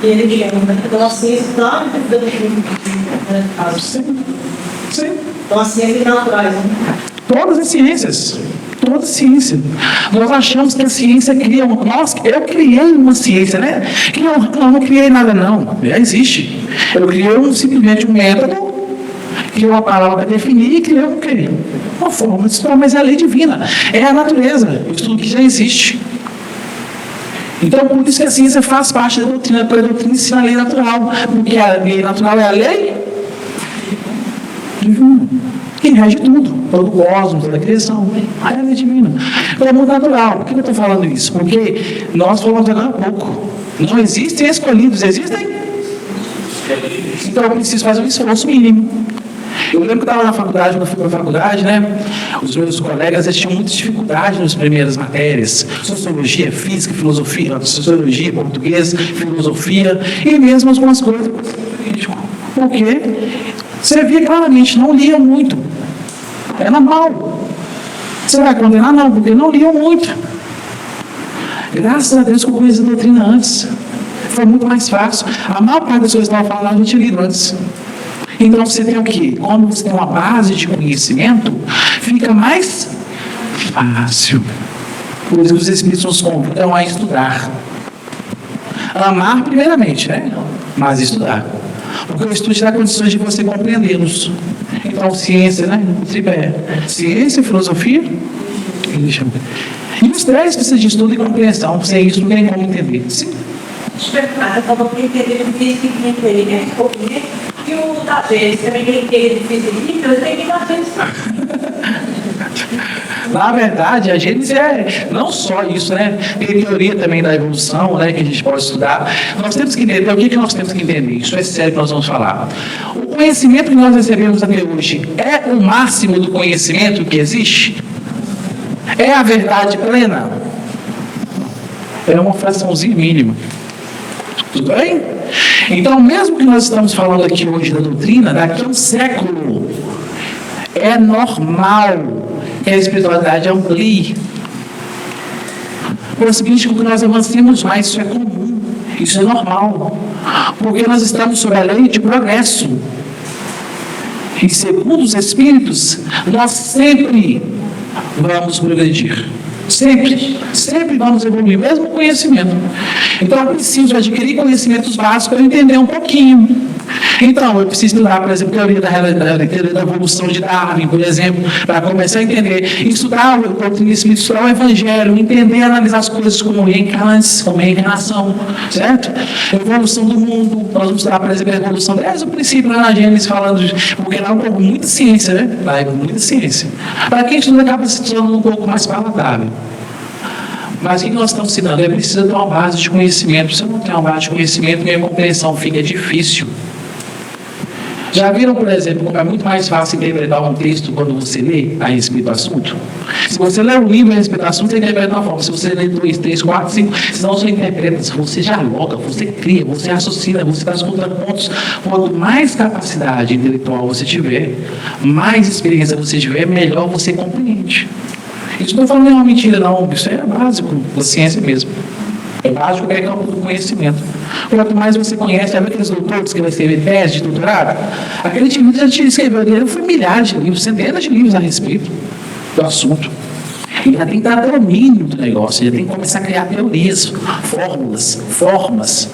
e a religião, né? Então a ciência está dentro do Sim. Sim. Então a ciência é naturais, né? Todas as ciências. Toda ciência. Nós achamos que a ciência cria eu criei uma ciência, né? Que eu não criei nada, não. Já existe. Eu criei simplesmente um método, criei uma palavra para definir e criei um quê? Uma forma de estudar, mas é a lei divina. É a natureza. O estudo que já existe. Então, por isso que a ciência faz parte da doutrina, porque a doutrina ensina a lei natural. Porque a lei natural é a lei divina. Que rege tudo, todo o cosmos, toda a criação. A lei divina. Então é muito natural. Por que eu estou falando isso? Porque nós falamos agora há pouco. Não existem escolhidos, existem? Então eu preciso fazer um esforço mínimo. Eu lembro que eu estava na faculdade, quando eu fui para a faculdade, né? Os meus colegas eles tinham muita dificuldade nas primeiras matérias. Sociologia, física, filosofia, sociologia, português, filosofia e mesmo algumas coisas. Por quê? Você via claramente, não liam muito. É normal. Você vai condenar? Não, porque não liam muito. Graças a Deus que eu conheci a doutrina antes. Foi muito mais fácil. A maior parte das coisas que eu estava falando, a gente lido antes. Então você tem o quê? Quando você tem uma base de conhecimento, fica mais fácil. Por isso que os Espíritos nos convidam a estudar. Amar primeiramente, né? Mas estudar. Porque o estudo dá condições de você compreendê-los. Então, ciência, né? Ciência, filosofia e religião. E os três precisam de estudo e compreensão. Sem isso, não tem como entender. Sim. Eu estava entendendo física e inteligência. E o da gente também tem de física e então tem que dar Na verdade, a Gênesis é não só isso, né? Tem teoria também da evolução, né? Que a gente pode estudar. Nós temos que entender, o que nós temos que entender? Isso é sério que nós vamos falar. O conhecimento que nós recebemos até hoje é o máximo do conhecimento que existe? É a verdade plena? É uma fraçãozinha mínima. Tudo bem? Então, mesmo que nós estamos falando aqui hoje da doutrina, daqui a um século, é normal que a espiritualidade amplie. Possivelmente que nós avancemos mais, isso é comum, isso é normal. Porque nós estamos sob a lei de progresso. E segundo os Espíritos, nós sempre vamos progredir. Sempre vamos evoluir, mesmo com conhecimento. Então eu preciso adquirir conhecimentos básicos para eu entender um pouquinho. Então eu preciso estudar, por exemplo, teoria da evolução de Darwin, por exemplo, para começar a entender, estudar o doutrina espírita, estudar o Evangelho, entender e analisar as coisas como reencarnantes, como reencarnação, certo? Evolução do mundo, nós vamos estudar, por exemplo, a evolução desde o princípio, lá na Gênesis, falando porque lá é um pouco muita ciência, né? Lá é muita ciência. Para quem estuda, acaba se tornando um pouco mais palatável. Mas o que nós estamos ensinando? É preciso ter uma base de conhecimento. Se eu não tenho uma base de conhecimento, minha compreensão fica difícil. Já viram, por exemplo, como é muito mais fácil interpretar um texto quando você lê a respeito do assunto? Se você lê um livro a respeito do assunto, você interpreta de uma forma. Se você lê 2, 3, 4, 5, senão você interpreta, você dialoga, você cria, você raciocina, você traz contrapontos. Quanto mais capacidade intelectual você tiver, mais experiência você tiver, melhor você compreende. Isso não estou falando nenhuma mentira, não. Isso é básico da ciência mesmo. É básico que é campo do conhecimento. Quanto mais você conhece, sabe aqueles doutores que vai escrever tese de doutorado? Aquele livro já te escreveu, ele foi milhares de livros, centenas de livros a respeito. do assunto. Ele já tem que dar domínio do negócio, ele tem que começar a criar teorias, fórmulas, formas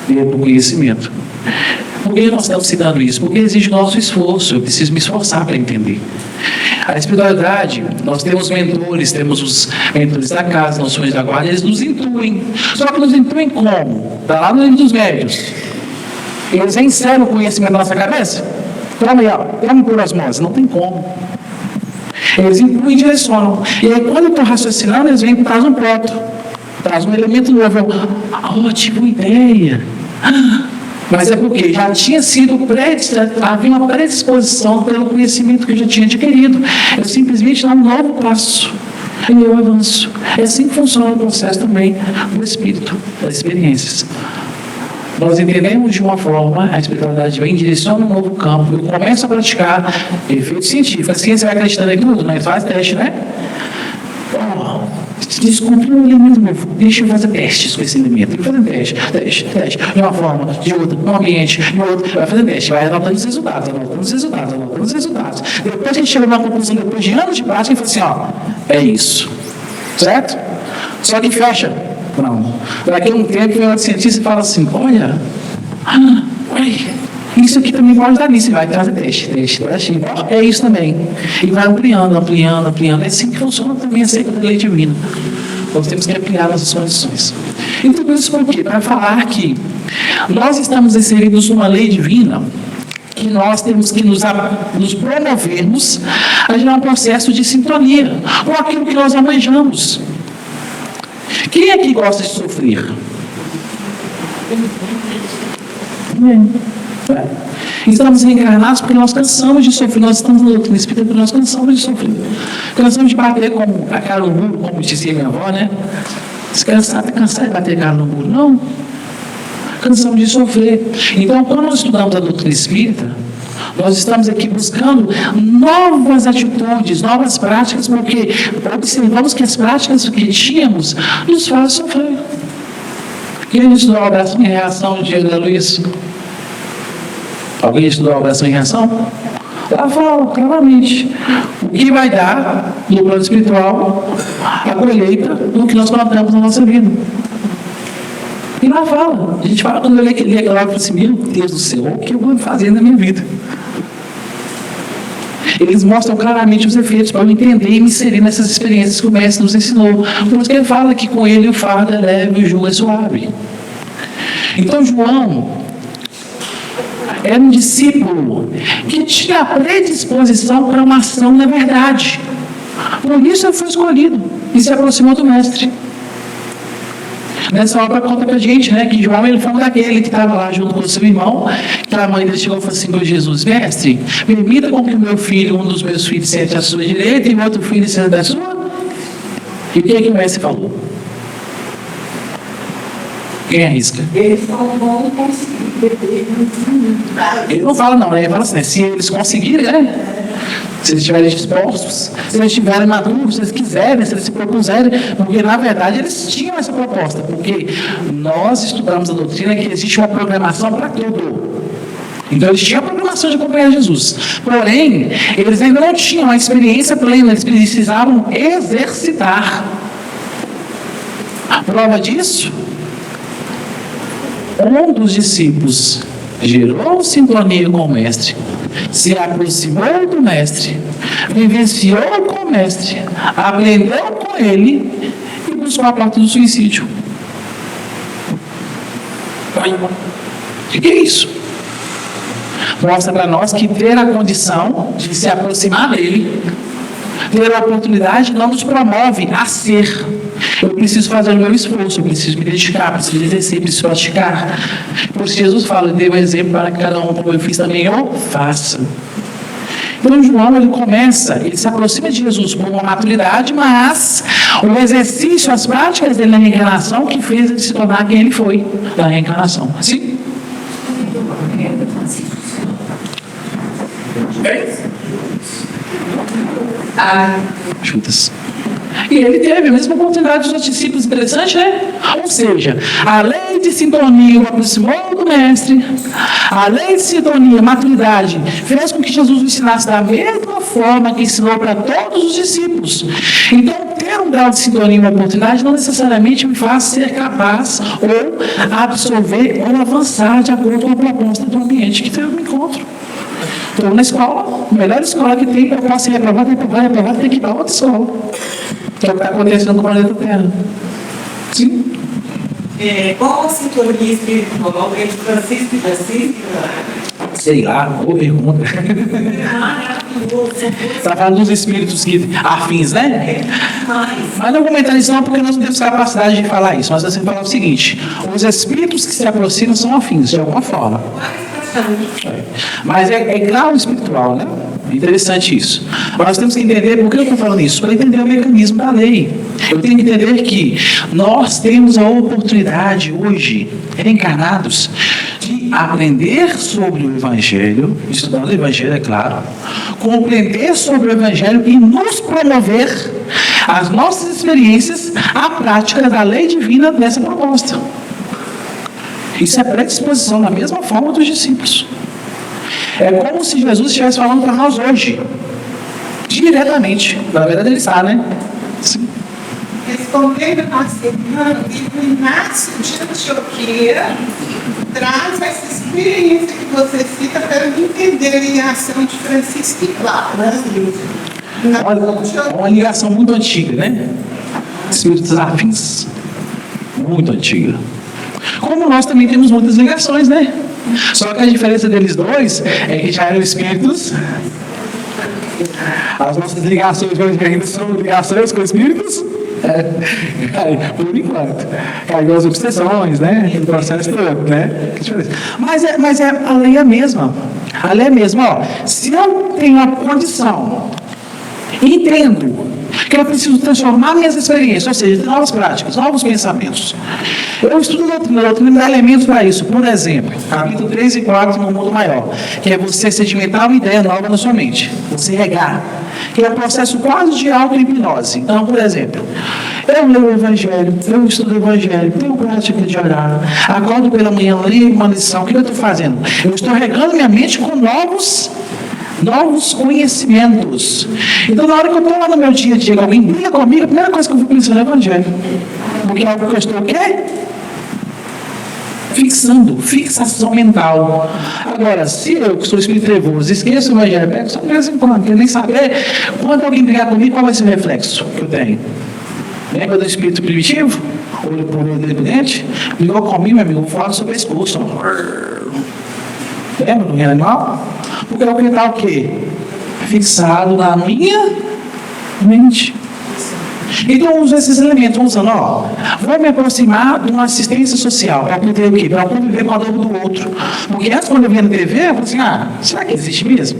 dentro do conhecimento. Por que nós estamos citando isso? Porque exige nosso esforço, eu preciso me esforçar para entender. A espiritualidade, nós temos mentores, temos os mentores da casa, noções da guarda, eles nos intuem. Só que nos intuem como? Está lá no livro dos médios. Eles inserem o conhecimento na nossa cabeça? Toma aí, ó, toma por osmose. Não tem como. Eles intuem e direcionam. E aí, quando eu estou raciocinando, eles vêm e trazem um ponto, trazem um elemento novo. Eu, tive uma ideia. Mas é porque já tinha sido havia uma predisposição pelo conhecimento que eu já tinha adquirido. Eu simplesmente dou um novo passo e eu avanço. É assim que funciona o processo também do espírito, das experiências. Nós entendemos de uma forma, a espiritualidade vem, direciona um novo campo, eu começo a praticar efeito científico. A ciência vai acreditando em tudo, né? Faz teste, né? Desculpe um elemento novo, deixa eu fazer testes com esse elemento. Vai fazendo teste, de uma forma, de outra, num ambiente, de outro, vai fazendo teste, vai anotando os resultados. Depois a gente chega numa conclusão, depois de anos de prática, e fala assim, é isso. Certo? Só que fecha. Não. Daqui a um tempo, vem outro cientista e fala assim, olha, isso aqui também pode dar nisso, vai trazer teste, é isso também. E vai ampliando. É assim que funciona também a seita da lei divina. Nós temos que ampliar nossas condições. E tudo isso por quê? Para falar que nós estamos inseridos numa lei divina, que nós temos que nos promovermos a gerar um processo de sintonia com aquilo que nós almejamos. Quem aqui gosta de sofrer? Estamos reencarnados porque nós cansamos de sofrer. Nós estamos no doutrina espírita porque nós cansamos de sofrer. Cansamos de bater como a cara no muro, como dizia minha avó, né? Está cansado de bater a cara no muro? Não. Cansamos de sofrer. Então, quando nós estudamos a doutrina espírita, nós estamos aqui buscando novas atitudes, novas práticas, porque observamos que as práticas que tínhamos nos fazem sofrer. Quem estudou a oração em reação, Diego da Luiz? Alguém estudou a oração em reação? Ela fala claramente o que vai dar no plano espiritual a colheita do que nós plantamos na nossa vida. E lá fala, a gente fala, quando eu li aquela hora, eu falo assim, meu Deus do céu, o que eu vou fazer na minha vida? Eles mostram claramente os efeitos para eu entender e me inserir nessas experiências que o mestre nos ensinou. Por isso que ele fala que com ele o fardo é leve e o jugo é suave. Então João era um discípulo que tinha a predisposição para uma ação na verdade. Por isso ele foi escolhido e se aproximou do mestre. Nessa obra conta pra gente, né, que João ele foi um daquele que estava lá junto com o seu irmão, que a mãe dele chegou e falou assim, Jesus, mestre, permita com que o meu filho, um dos meus filhos, sente à sua direita e o outro filho sente da sua. E o que é que o mestre falou? Quem arrisca? Eles só vão conseguir. Ele não fala não, né? Ele fala assim, né? Se eles conseguirem, né? Se eles estiverem dispostos, se eles estiverem maduros, se eles quiserem, se eles se propuserem, porque na verdade eles tinham essa proposta, porque nós estudamos a doutrina que existe uma programação para tudo. Então eles tinham a programação de acompanhar Jesus. Porém, eles ainda não tinham a experiência plena, eles precisavam exercitar. A prova disso, um dos discípulos gerou sintonia com o mestre, se aproximou do mestre, vivenciou com o mestre, aprendeu com ele e buscou a porta do suicídio. O que é isso? Mostra para nós que ter a condição de se aproximar dele, ter a oportunidade, não nos promove a ser. Eu preciso fazer o meu esforço, eu preciso me dedicar, preciso exercer, preciso praticar. Por isso Jesus fala, dê um exemplo para que cada um, como eu fiz também, eu faça. Então João, ele se aproxima de Jesus com uma maturidade, mas o exercício, as práticas dele na reencarnação que fez ele se tornar quem ele foi na reencarnação. Assim? Juntas. E ele teve a mesma oportunidade dos discípulos, interessante, né? Ou seja, a lei de sintonia o aproximou do Mestre, a lei de sintonia, maturidade, fez com que Jesus o ensinasse da mesma forma que ensinou para todos os discípulos. Então, ter um grau de sintonia e uma oportunidade não necessariamente me faz ser capaz ou absorver ou avançar de acordo com a proposta do ambiente que eu me encontro. Estou na escola, a melhor escola que tem, eu posso reprovar, tem que ir para outra escola. Que é o que está acontecendo com o planeta Terra. Sim? Qual a sintonia espiritual entre Francisco e Francisco? Sei lá, boa pergunta. Está falando dos espíritos afins, né? Mas não vou comentar isso não, porque nós não temos capacidade de falar isso. Mas você falar o seguinte: os espíritos que se aproximam são afins, de alguma forma. Mas é grau espiritual, né? Interessante isso. Nós temos que entender, por que eu estou falando isso? Para entender o mecanismo da lei. Eu tenho que entender que nós temos a oportunidade hoje, reencarnados, de aprender sobre o Evangelho, estudando o Evangelho, é claro, compreender sobre o Evangelho e nos promover as nossas experiências à prática da lei divina dessa proposta. Isso é predisposição da mesma forma dos discípulos. É como se Jesus estivesse falando para nós hoje, diretamente. Na verdade, ele está, né? Sim. Respondendo a nossa irmã, o Inácio de Antioquia traz essa experiência que você cita para entender a ação de Francisco e Clara. Uma ligação muito antiga, né? Espíritos afins. Muito antiga. Como nós também temos muitas ligações, né? Só que a diferença deles dois é que já eram espíritos. As nossas ligações ainda são ligações com espíritos. Por enquanto. Caiu as obsessões, né? O processo todo, né? Mas a lei é a mesma. A lei é a mesma. Ó, se eu tenho a condição, entendo que eu preciso transformar minhas experiências, ou seja, ter novas práticas, novos pensamentos. Eu estudo a doutrina me dá elementos para isso. Por exemplo, capítulo 3 e 4 no Mundo Maior, que é você sedimentar uma ideia nova na sua mente, você regar, que é um processo quase de auto-hipnose. Então, por exemplo, eu leio o Evangelho, eu estudo o Evangelho, tenho prática de orar, acordo pela manhã, leio uma lição, o que eu estou fazendo? Eu estou regando minha mente com novos conhecimentos. Então, na hora que eu estou lá no meu dia a dia, alguém briga comigo, a primeira coisa que eu vou pensar é o Evangelho. Porque é algo que eu estou o quê? Fixando, fixação mental. Agora, se eu, que sou espírito trevoso, esqueço o Evangelho, pego só de vez em quando, quero nem saber, quando alguém brigar comigo, qual vai ser o reflexo que eu tenho? Lembra do espírito primitivo? Olho por olho, dele por dente? Brigou comigo, meu amigo, vou falar do seu pescoço. Lembra do reino animal? Porque eu quero estar o quê? Fixado na minha mente. Então eu uso esses elementos, usando, vou me aproximar de uma assistência social, para poder o quê? Para conviver com a dor do outro. Porque antes, quando eu via na TV, eu falei assim, será que existe mesmo?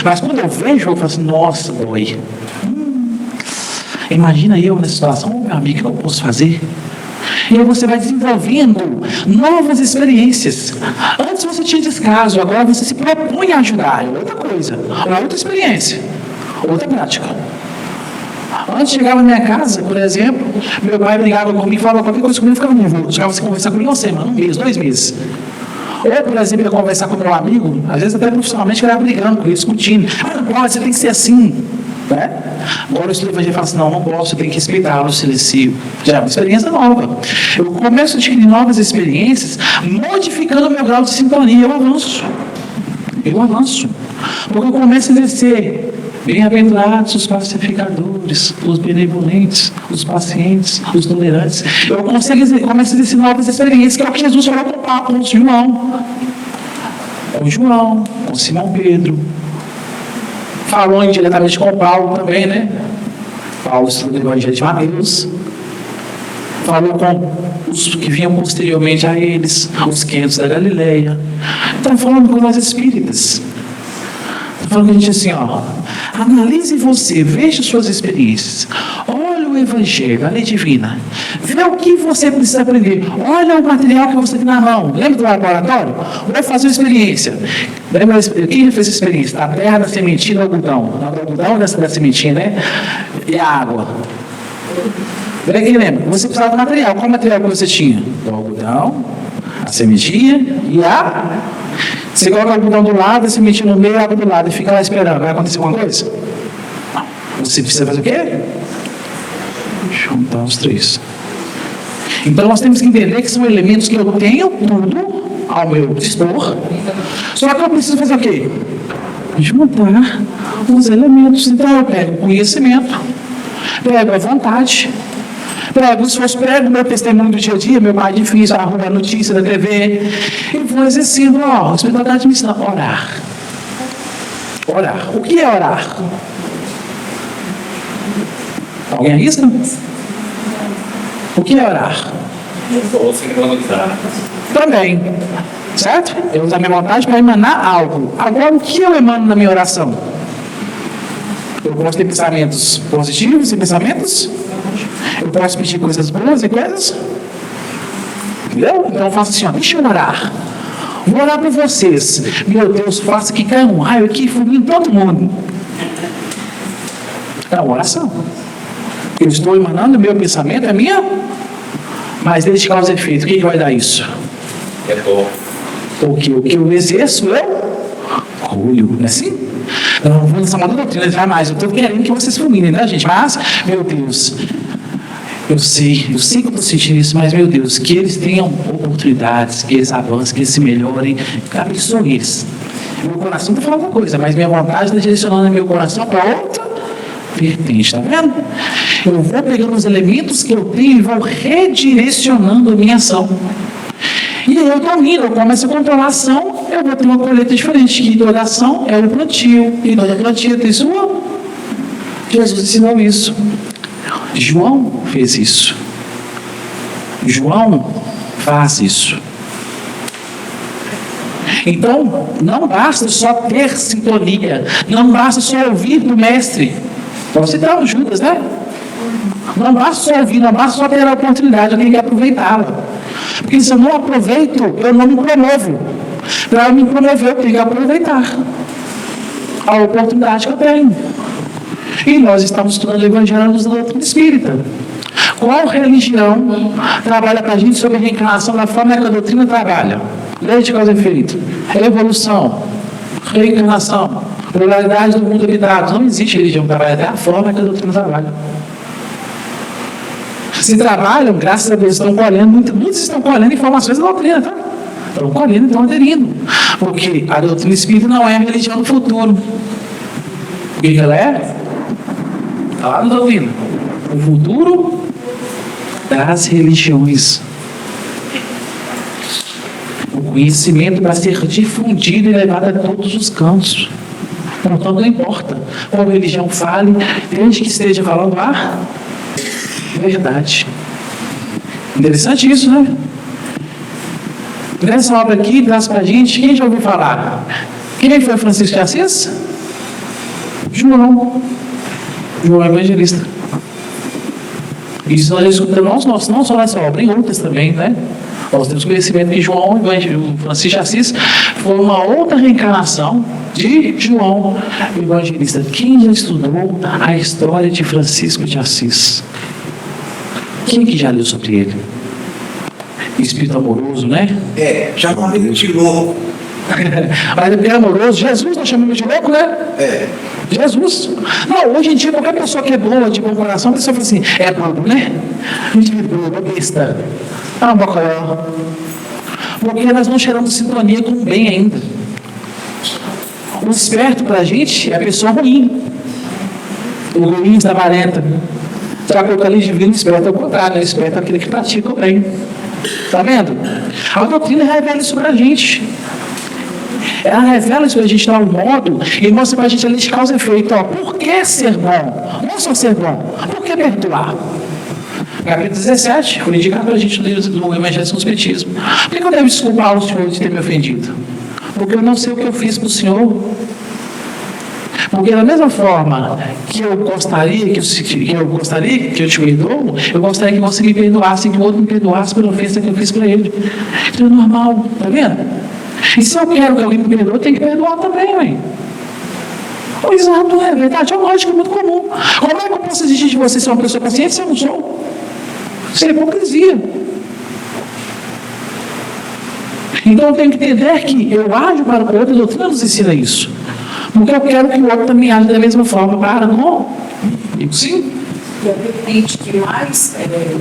Mas quando eu vejo, eu falo assim, nossa, dói. Imagina eu nessa situação, meu amigo, o que eu posso fazer? E aí você vai desenvolvendo novas experiências. Antes você tinha descaso, agora você se propõe a ajudar. É outra coisa, é outra experiência, outra prática. Antes chegava na minha casa, por exemplo, meu pai brigava comigo, falava qualquer coisa comigo, eu ficava nervoso. Chegava a conversar comigo uma semana, 1 mês, 2 meses. Ou, por exemplo, eu conversar com meu amigo, às vezes até profissionalmente, eu era brigando com ele, discutindo. Não pode, você tem que ser assim. Né? Agora o estudo evangelho fala assim, não posso, eu tenho que respeitar o silencio. Já é uma experiência nova. Eu começo a adquirir novas experiências, modificando o meu grau de sintonia, eu avanço. Porque eu começo a exercer. Bem-aventurados os pacificadores, os benevolentes, os pacientes, os tolerantes. Eu começo a exercer novas experiências, que é o que Jesus falou com João. Com João, com Simão Pedro. Falou indiretamente com Paulo também, né? Paulo estuda o Evangelho de Mateus. Falou com os que vinham posteriormente a eles, os 500 da Galileia. Está falando com nós espíritas. Está falando com a gente assim, analise você, veja suas experiências. Olha o Evangelho, a lei divina. Vê o que você precisa aprender. Olha o material que você tem na mão. Lembra do laboratório? Vai fazer uma experiência. Lembra quem fez essa experiência? A terra, da sementinha, do algodão. Do algodão da sementinha, né? E a água. Quem lembra? Você precisava do material. Qual material que você tinha? Do algodão, A sementinha e a... Você coloca o algodão do lado, a sementinha no meio, a água do lado e fica lá esperando. Vai acontecer alguma coisa? Você precisa fazer o quê? Juntar os três. Então nós temos que entender que são elementos que eu tenho tudo ao meu dispor. Só que eu preciso fazer o quê? Juntar os elementos. Então eu pego o conhecimento, pego a vontade, pego o esforço, pego o meu testemunho do dia a dia, meu pai difícil, arruma a notícia da TV, e vou exercendo, a espiritualidade me ensina a orar. Orar. O que é orar? Alguém arrisca? O que é orar? Ou sincronizar. Também. Certo? Eu uso a minha vontade para emanar algo. Agora, o que eu emano na minha oração? Eu posso ter pensamentos positivos e pensamentos? Eu posso pedir coisas boas e coisas? Entendeu? Então eu faço assim, deixa eu orar. Vou orar por vocês. Meu Deus, faça que caia um raio aqui, fulmine todo mundo. É uma oração. Eu estou emanando, meu pensamento é minha, mas desde causa e efeito, o que vai dar isso? É bom. O que eu exerço, eu colho, não é assim? Eu não vou nessa moda doutrina jamais, eu estou querendo que vocês fulminem, né, gente? Mas, meu Deus, eu sei que eu estou sentindo isso, mas, meu Deus, que eles tenham oportunidades, que eles avancem, que eles se melhorem, abençoe eles. Meu coração está falando uma coisa, mas minha vontade está direcionando meu coração para outra vertente, está vendo? Eu vou pegando os elementos que eu tenho e vou redirecionando a minha ação. E aí eu domino, eu começo a controlar a ação, eu vou ter uma colheita diferente, que toda ação é um plantio, e toda plantio tem sua. Jesus ensinou isso. João fez isso. João faz isso. Então, não basta só ter sintonia, não basta só ouvir do mestre. Vamos citar o Judas, né? Não basta só ouvir, não basta só ter a oportunidade, eu tenho que aproveitá-la. Porque se eu não aproveito, eu não me promovo. Para eu me promover, eu tenho que aproveitar a oportunidade que eu tenho. E nós estamos estudando o Evangelho à luz da doutrina espírita. Qual religião trabalha para a gente sobre a reencarnação da forma que a doutrina trabalha? Lei de causa e efeito, evolução, reencarnação, pluralidade do mundo habitado. Não existe religião que trabalha até a forma que a doutrina trabalha. Se trabalham, graças a Deus, estão colhendo, muitos estão colhendo informações da doutrina, tá? Estão colhendo, estão aderindo. Porque a doutrina espírita não é a religião do futuro. O que ela é? Está lá na doutrina. O futuro das religiões. O conhecimento para ser difundido e levado a todos os cantos. Portanto, não importa qual religião fale, desde que esteja falando a verdade. Interessante isso, né? Nessa obra aqui, traz para a gente, quem já ouviu falar? Quem foi Francisco de Assis? João Evangelista. Isso nós escutamos, não só nessa obra, em outras também, né? Nós temos conhecimento que João Francisco de Assis foi uma outra reencarnação de João Evangelista. Quem já estudou a história de Francisco de Assis? Quem que já leu sobre ele? Espírito amoroso, né? Já falei de louco. Mas ele é amoroso. Jesus nós chamamos de louco, né? Jesus. Não, hoje em dia, qualquer pessoa que é boa, de bom coração, a pessoa fala assim, é bobo, né? A gente é bobo, é besta. É um bocaió. Porque nós não cheiramos sintonia com o bem ainda. O esperto para a gente é a pessoa ruim. O ruim está avarenta. Já que o caliço divino esperto é o contrário, né? Esperto é aquele que pratica o bem. Está vendo? A doutrina revela isso para a gente. Ela revela isso para a gente de tal modo e mostra para a gente a lei de causa e efeito. Por que ser bom? Não só ser bom. Por que perdoar? Capítulo 17 foi indicado para a gente no livro do Evangelho do Espiritismo. Por que eu devo desculpar o Senhor de ter me ofendido? Porque eu não sei o que eu fiz para o Senhor. Porque da mesma forma que eu gostaria que eu te perdoo, eu gostaria que você me perdoasse, que o outro me perdoasse pela ofensa que eu fiz para ele. Isso é normal, tá vendo? E se eu quero que alguém me perdoe, eu tenho que perdoar também, ué. O exato é verdade, é uma lógica muito comum. Como é que eu posso exigir de você ser uma pessoa paciente se eu não sou? Isso é hipocrisia. Então eu tenho que entender que eu ajo para o outro, a doutrina nos ensina isso. Porque eu quero que o outro também age da mesma forma para comigo. Sim. E a vertente que mais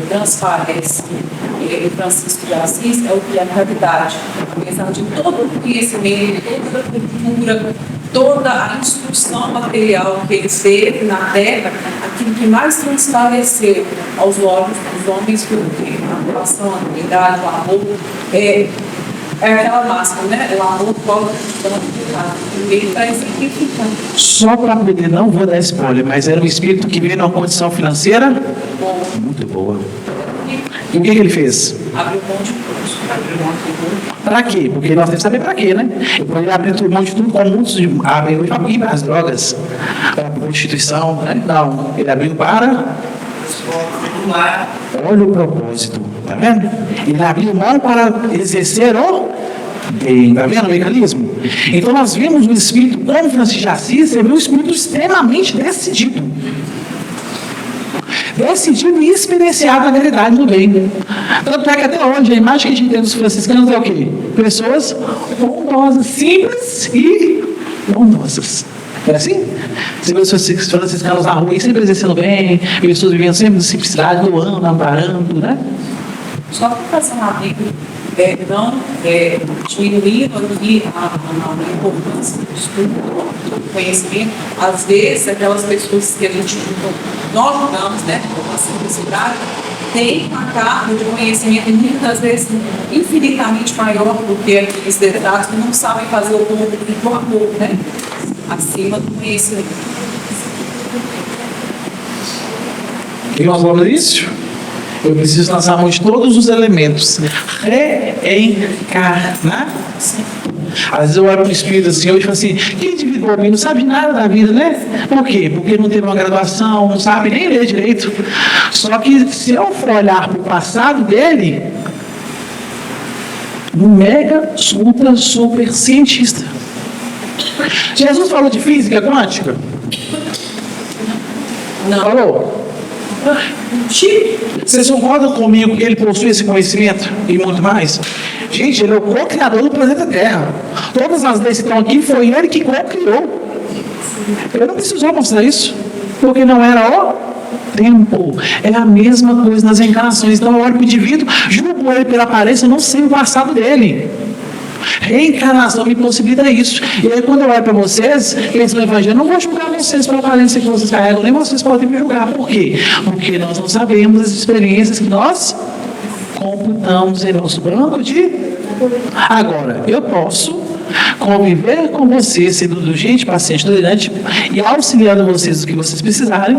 transparece Francisco de Assis é o que é a caridade. Apesar de todo o conhecimento, toda a cultura, toda a instrução material que ele teve na Terra, aquilo que mais transpareceu aos olhos dos homens foi a relação, a caridade, o amor. É aquela máxima, né? O amor cobra ele está exemplificando. Só para poder, não vou dar spoiler, mas era um espírito que veio numa condição financeira muito boa. E o que ele fez? Abriu mão de tudo. Para quê? Porque nós temos que saber para quê, né? Ele abriu mão de tudo, como muitos abriram para as drogas, para a prostituição, né? Não, ele abriu para... Olha o propósito, tá vendo? Ele abriu mão para exercer o bem, tá vendo o mecanismo? Então nós vimos o espírito, como Francisco de Assis, você viu um espírito extremamente decidido. Decidido e experienciado na realidade do bem. Tanto é que até hoje a imagem que a gente tem dos franciscanos é o quê? Pessoas bondosas, simples e bondosas. É assim? Você vê os franciscanos na rua sempre exercendo bem, pessoas vivendo sempre de simplicidade, doando, amparando, né? Só para fazer um amigo, não diminuindo aqui a importância do estudo, do conhecimento, às vezes aquelas pessoas que a gente nós julgamos, né, com a simplicidade, tem uma carga de conhecimento muitas vezes infinitamente maior do que aqueles detalhes que não sabem fazer o povo do amor, né? Acima do conhecimento. E nós vamos isso? Eu preciso lançar a mão de todos os elementos. Reencarnar. Às vezes eu olho para o espírito assim, eu falo assim, que indivíduo homem não sabe nada da vida, né? Por quê? Porque não teve uma graduação, não sabe nem ler direito. Só que se eu for olhar para o passado dele, um mega, ultra, super cientista. Jesus falou de física quântica? Não. Falou? Vocês concordam comigo que ele possui esse conhecimento e muito mais? Gente, ele é o co-criador do planeta Terra. Todas as leis que estão aqui foi ele que co-criou. Ele não precisou mostrar isso, porque não era o tempo. É a mesma coisa nas reencarnações. Então eu olho para o indivíduo, julgo ele pela aparência, eu não sei o passado dele. Reencarnação me possibilita isso. E aí quando eu olho para vocês, penso no Evangelho, eu não vou julgar vocês pela aparência que vocês carregam, nem vocês podem me julgar. Por quê? Porque nós não sabemos as experiências que nós computamos em nosso banco de... Agora, eu posso conviver com vocês, sendo indulgente, paciente, tolerante e auxiliando vocês do que vocês precisarem.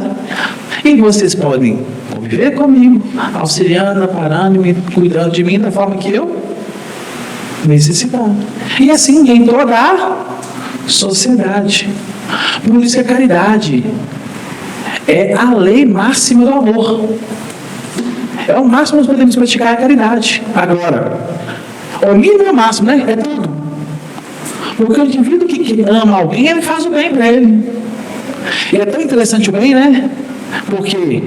E vocês podem conviver comigo, auxiliando, amparando-me, cuidando de mim da forma que eu necessitar. E assim em toda a sociedade. Por isso que a caridade é a lei máxima do amor. É o máximo que nós podemos praticar a caridade. Agora, o mínimo é o máximo, né? É tudo. Porque o indivíduo que ama alguém, ele faz o bem para ele. E é tão interessante o bem, né? Porque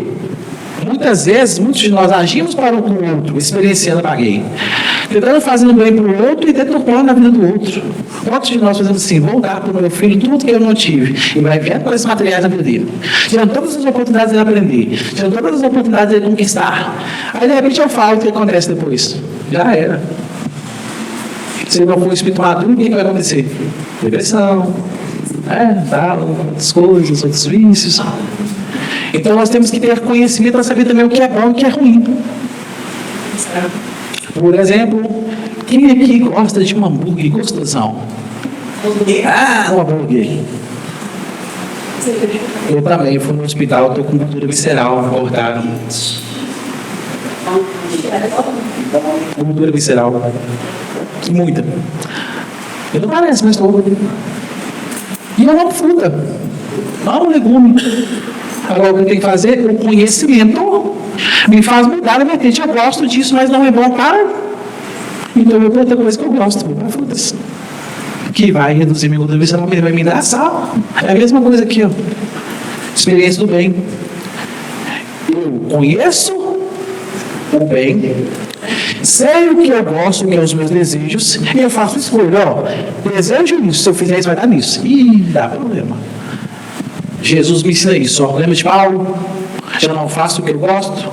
muitas vezes, muitos de nós agimos para o outro, experienciando para alguém, tentando fazendo bem para o outro e deturpando a vida do outro. Quantos de nós fazemos assim, vou dar para o meu filho tudo que eu não tive, e vai vendo coisas materiais na vida dele, tirando todas as oportunidades de ele aprender, tirando todas as oportunidades de ele conquistar. Aí de repente eu falo o que acontece depois. Já era. Se ele não for espírito maduro, o que vai acontecer? Depressão, outras coisas, outros vícios. Então nós temos que ter conhecimento para saber também o que é bom e o que é ruim. Por exemplo, quem aqui gosta de um hambúrguer gostosão? Um hambúrguer. Eu também fui no hospital, estou com gordura visceral, cortaram. Gordura visceral. Muita. Eu não parece, mas estou. E eu amo fruta. Amo legume. Agora o que eu tenho que fazer? O conhecimento me faz mudar a vertente. Eu gosto disso, mas não é bom para. Então eu vou outra coisa que eu gosto, para frutas. Que vai reduzir minha gordura visceral, vai me dar sal. É a mesma coisa aqui, ó. Experiência do bem. Eu conheço o bem. sei o que eu gosto, o que é os meus desejos, e eu faço escolha. Ó, desejo isso, se eu fizer isso, vai dar nisso. Ih, dá problema. Jesus me ensina isso. Ó, lembra de Paulo? Eu não faço o que eu gosto,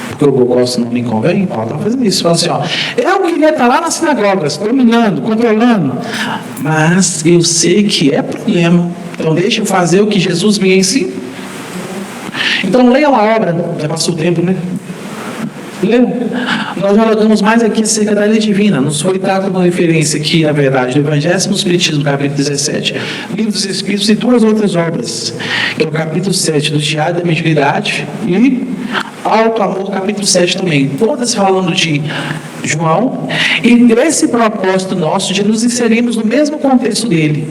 porque o que eu gosto não me convém. Paulo está fazendo isso. Fala assim, ó, eu queria estar lá nas sinagogas, dominando, controlando, mas eu sei que é problema. Então deixa eu fazer o que Jesus me ensina. Então leia a obra, já passou o tempo, né? Nós dialogamos mais aqui acerca da lei divina. Nos foi dado uma referência aqui, na verdade, do Evangelho no Espiritismo, capítulo 17, Livro dos Espíritos e duas outras obras, que é o capítulo 7 do Diário da Mediunidade e Alto Amor, capítulo 7 também, todas falando de João e desse propósito nosso de nos inserirmos no mesmo contexto dele.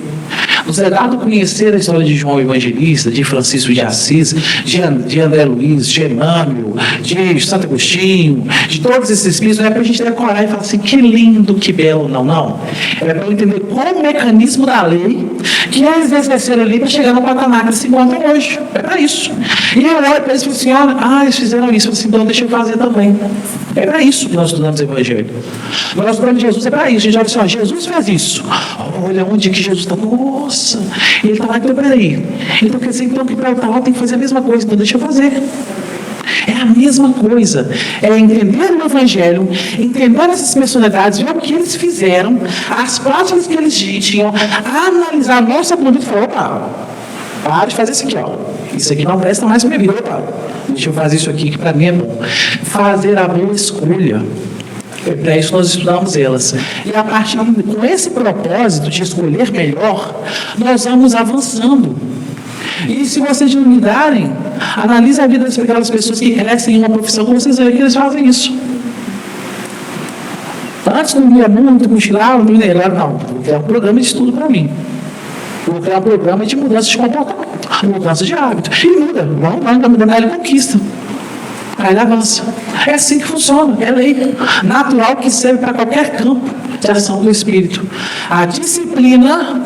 Nos é dado conhecer a história de João Evangelista, de Francisco de Assis, de André Luiz, de Emmanuel, de Santo Agostinho, de todos esses espíritos, não é para a gente decorar e falar assim, que lindo, que belo, não. É para eu entender qual o mecanismo da lei que eles exerceram ali para chegar no patamar que eles se encontram hoje. É para isso. E eu olho para eles e falo assim, eles fizeram isso, eu falo assim, então deixa eu fazer também. É para isso que nós estudamos o Evangelho. Nós estudamos Jesus, é para isso. A gente olha assim, Jesus fez isso. Olha onde que Jesus está. Nossa, ele está lá, então peraí. Então quer dizer então, que para eu estar lá tem que fazer a mesma coisa, então deixa eu fazer. É a mesma coisa. É entender o Evangelho, entender essas personalidades, ver o que eles fizeram, as práticas que eles tinham, analisar a nossa conduta e falar, opa, para de fazer isso aqui, ó. Isso aqui não presta mais para minha vida, opa. Deixa eu fazer isso aqui que para mim é bom. Fazer a boa escolha. É para isso que nós estudamos elas. E a partir com esse propósito de escolher melhor, nós vamos avançando. E se vocês duvidarem, analise a vida daquelas pessoas que crescem em uma profissão, vocês verem que eles fazem isso. Antes não via muito, cochilava, não mineirava, não. Vou criar um programa de estudo para mim. Vou criar um programa de mudança de comportamento, mudança de hábito. E muda. Vamos mudando, aí ele conquista. Aí ele avança. É assim que funciona. É lei natural que serve para qualquer campo de ação do espírito. A disciplina,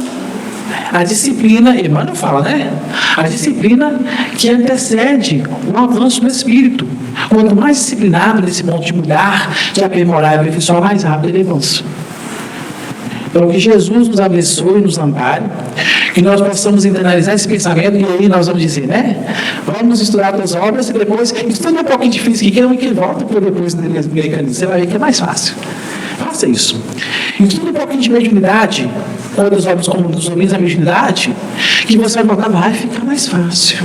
Emmanuel fala, né? A disciplina que antecede o avanço do espírito. Quanto mais disciplinado nesse ponto de mudar, de aprimorar e aperfeiçoar, mais rápido ele avança. Então, que Jesus nos abençoe e nos ampare, que nós possamos internalizar esse pensamento, e aí nós vamos dizer, né? Vamos estudar as obras e depois, isso também é um pouquinho difícil, que volta para depois do mecanismo, você vai ver que é mais fácil. Faça isso. Estuda um pouquinho de mediunidade, outras obras como dos domínios da mediunidade, que você vai ficar mais fácil.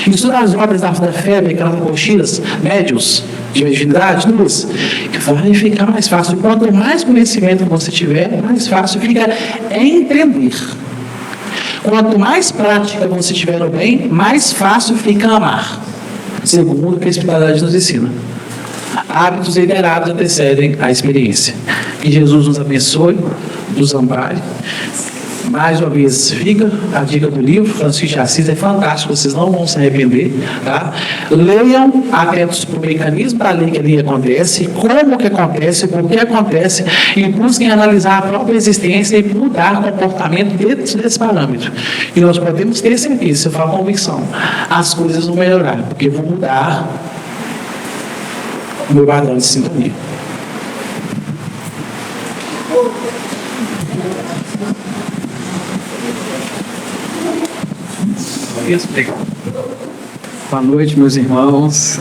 Estuda as obras da Febre, aquelas cochilas, médios, de mediunidade, duas, que vai ficar mais fácil. Quanto mais conhecimento você tiver, mais fácil fica entender. Quanto mais prática você tiver no bem, mais fácil fica amar. Segundo o que a espiritualidade nos ensina. Hábitos liderados antecedem a experiência. Que Jesus nos abençoe, nos ampare. Mais uma vez, fica a dica do livro, Francisco de Assis, é fantástico, vocês não vão se arrepender, tá? Leiam, atentos para o mecanismo da lei que ali acontece, como que acontece, por que acontece, e busquem analisar a própria existência e mudar o comportamento dentro desse parâmetro. E nós podemos ter certeza, se eu falo convicção, as coisas vão melhorar, porque vão mudar o meu padrão de sintonia. Boa noite, meus irmãos.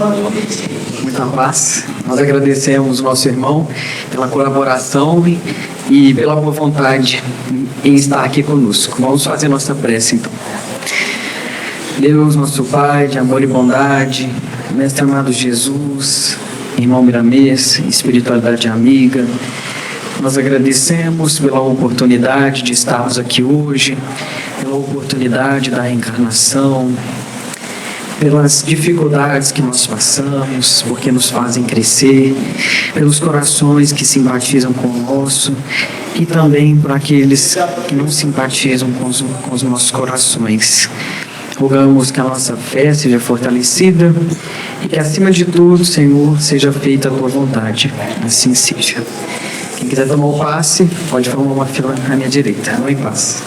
Muita paz. Nós agradecemos o nosso irmão pela colaboração e pela boa vontade em estar aqui conosco. Vamos fazer nossa prece, então. Deus, nosso Pai, de amor e bondade, Mestre amado Jesus, irmão Miramês, espiritualidade amiga, nós agradecemos pela oportunidade de estarmos aqui hoje, pela oportunidade da reencarnação, pelas dificuldades que nós passamos, porque nos fazem crescer, pelos corações que simpatizam com o nosso e também por aqueles que não simpatizam com os nossos corações. Rogamos que a nossa fé seja fortalecida e que, acima de tudo, Senhor, seja feita a Tua vontade. Assim seja. Quem quiser tomar o passe, pode formar uma fila à minha direita. Não em paz.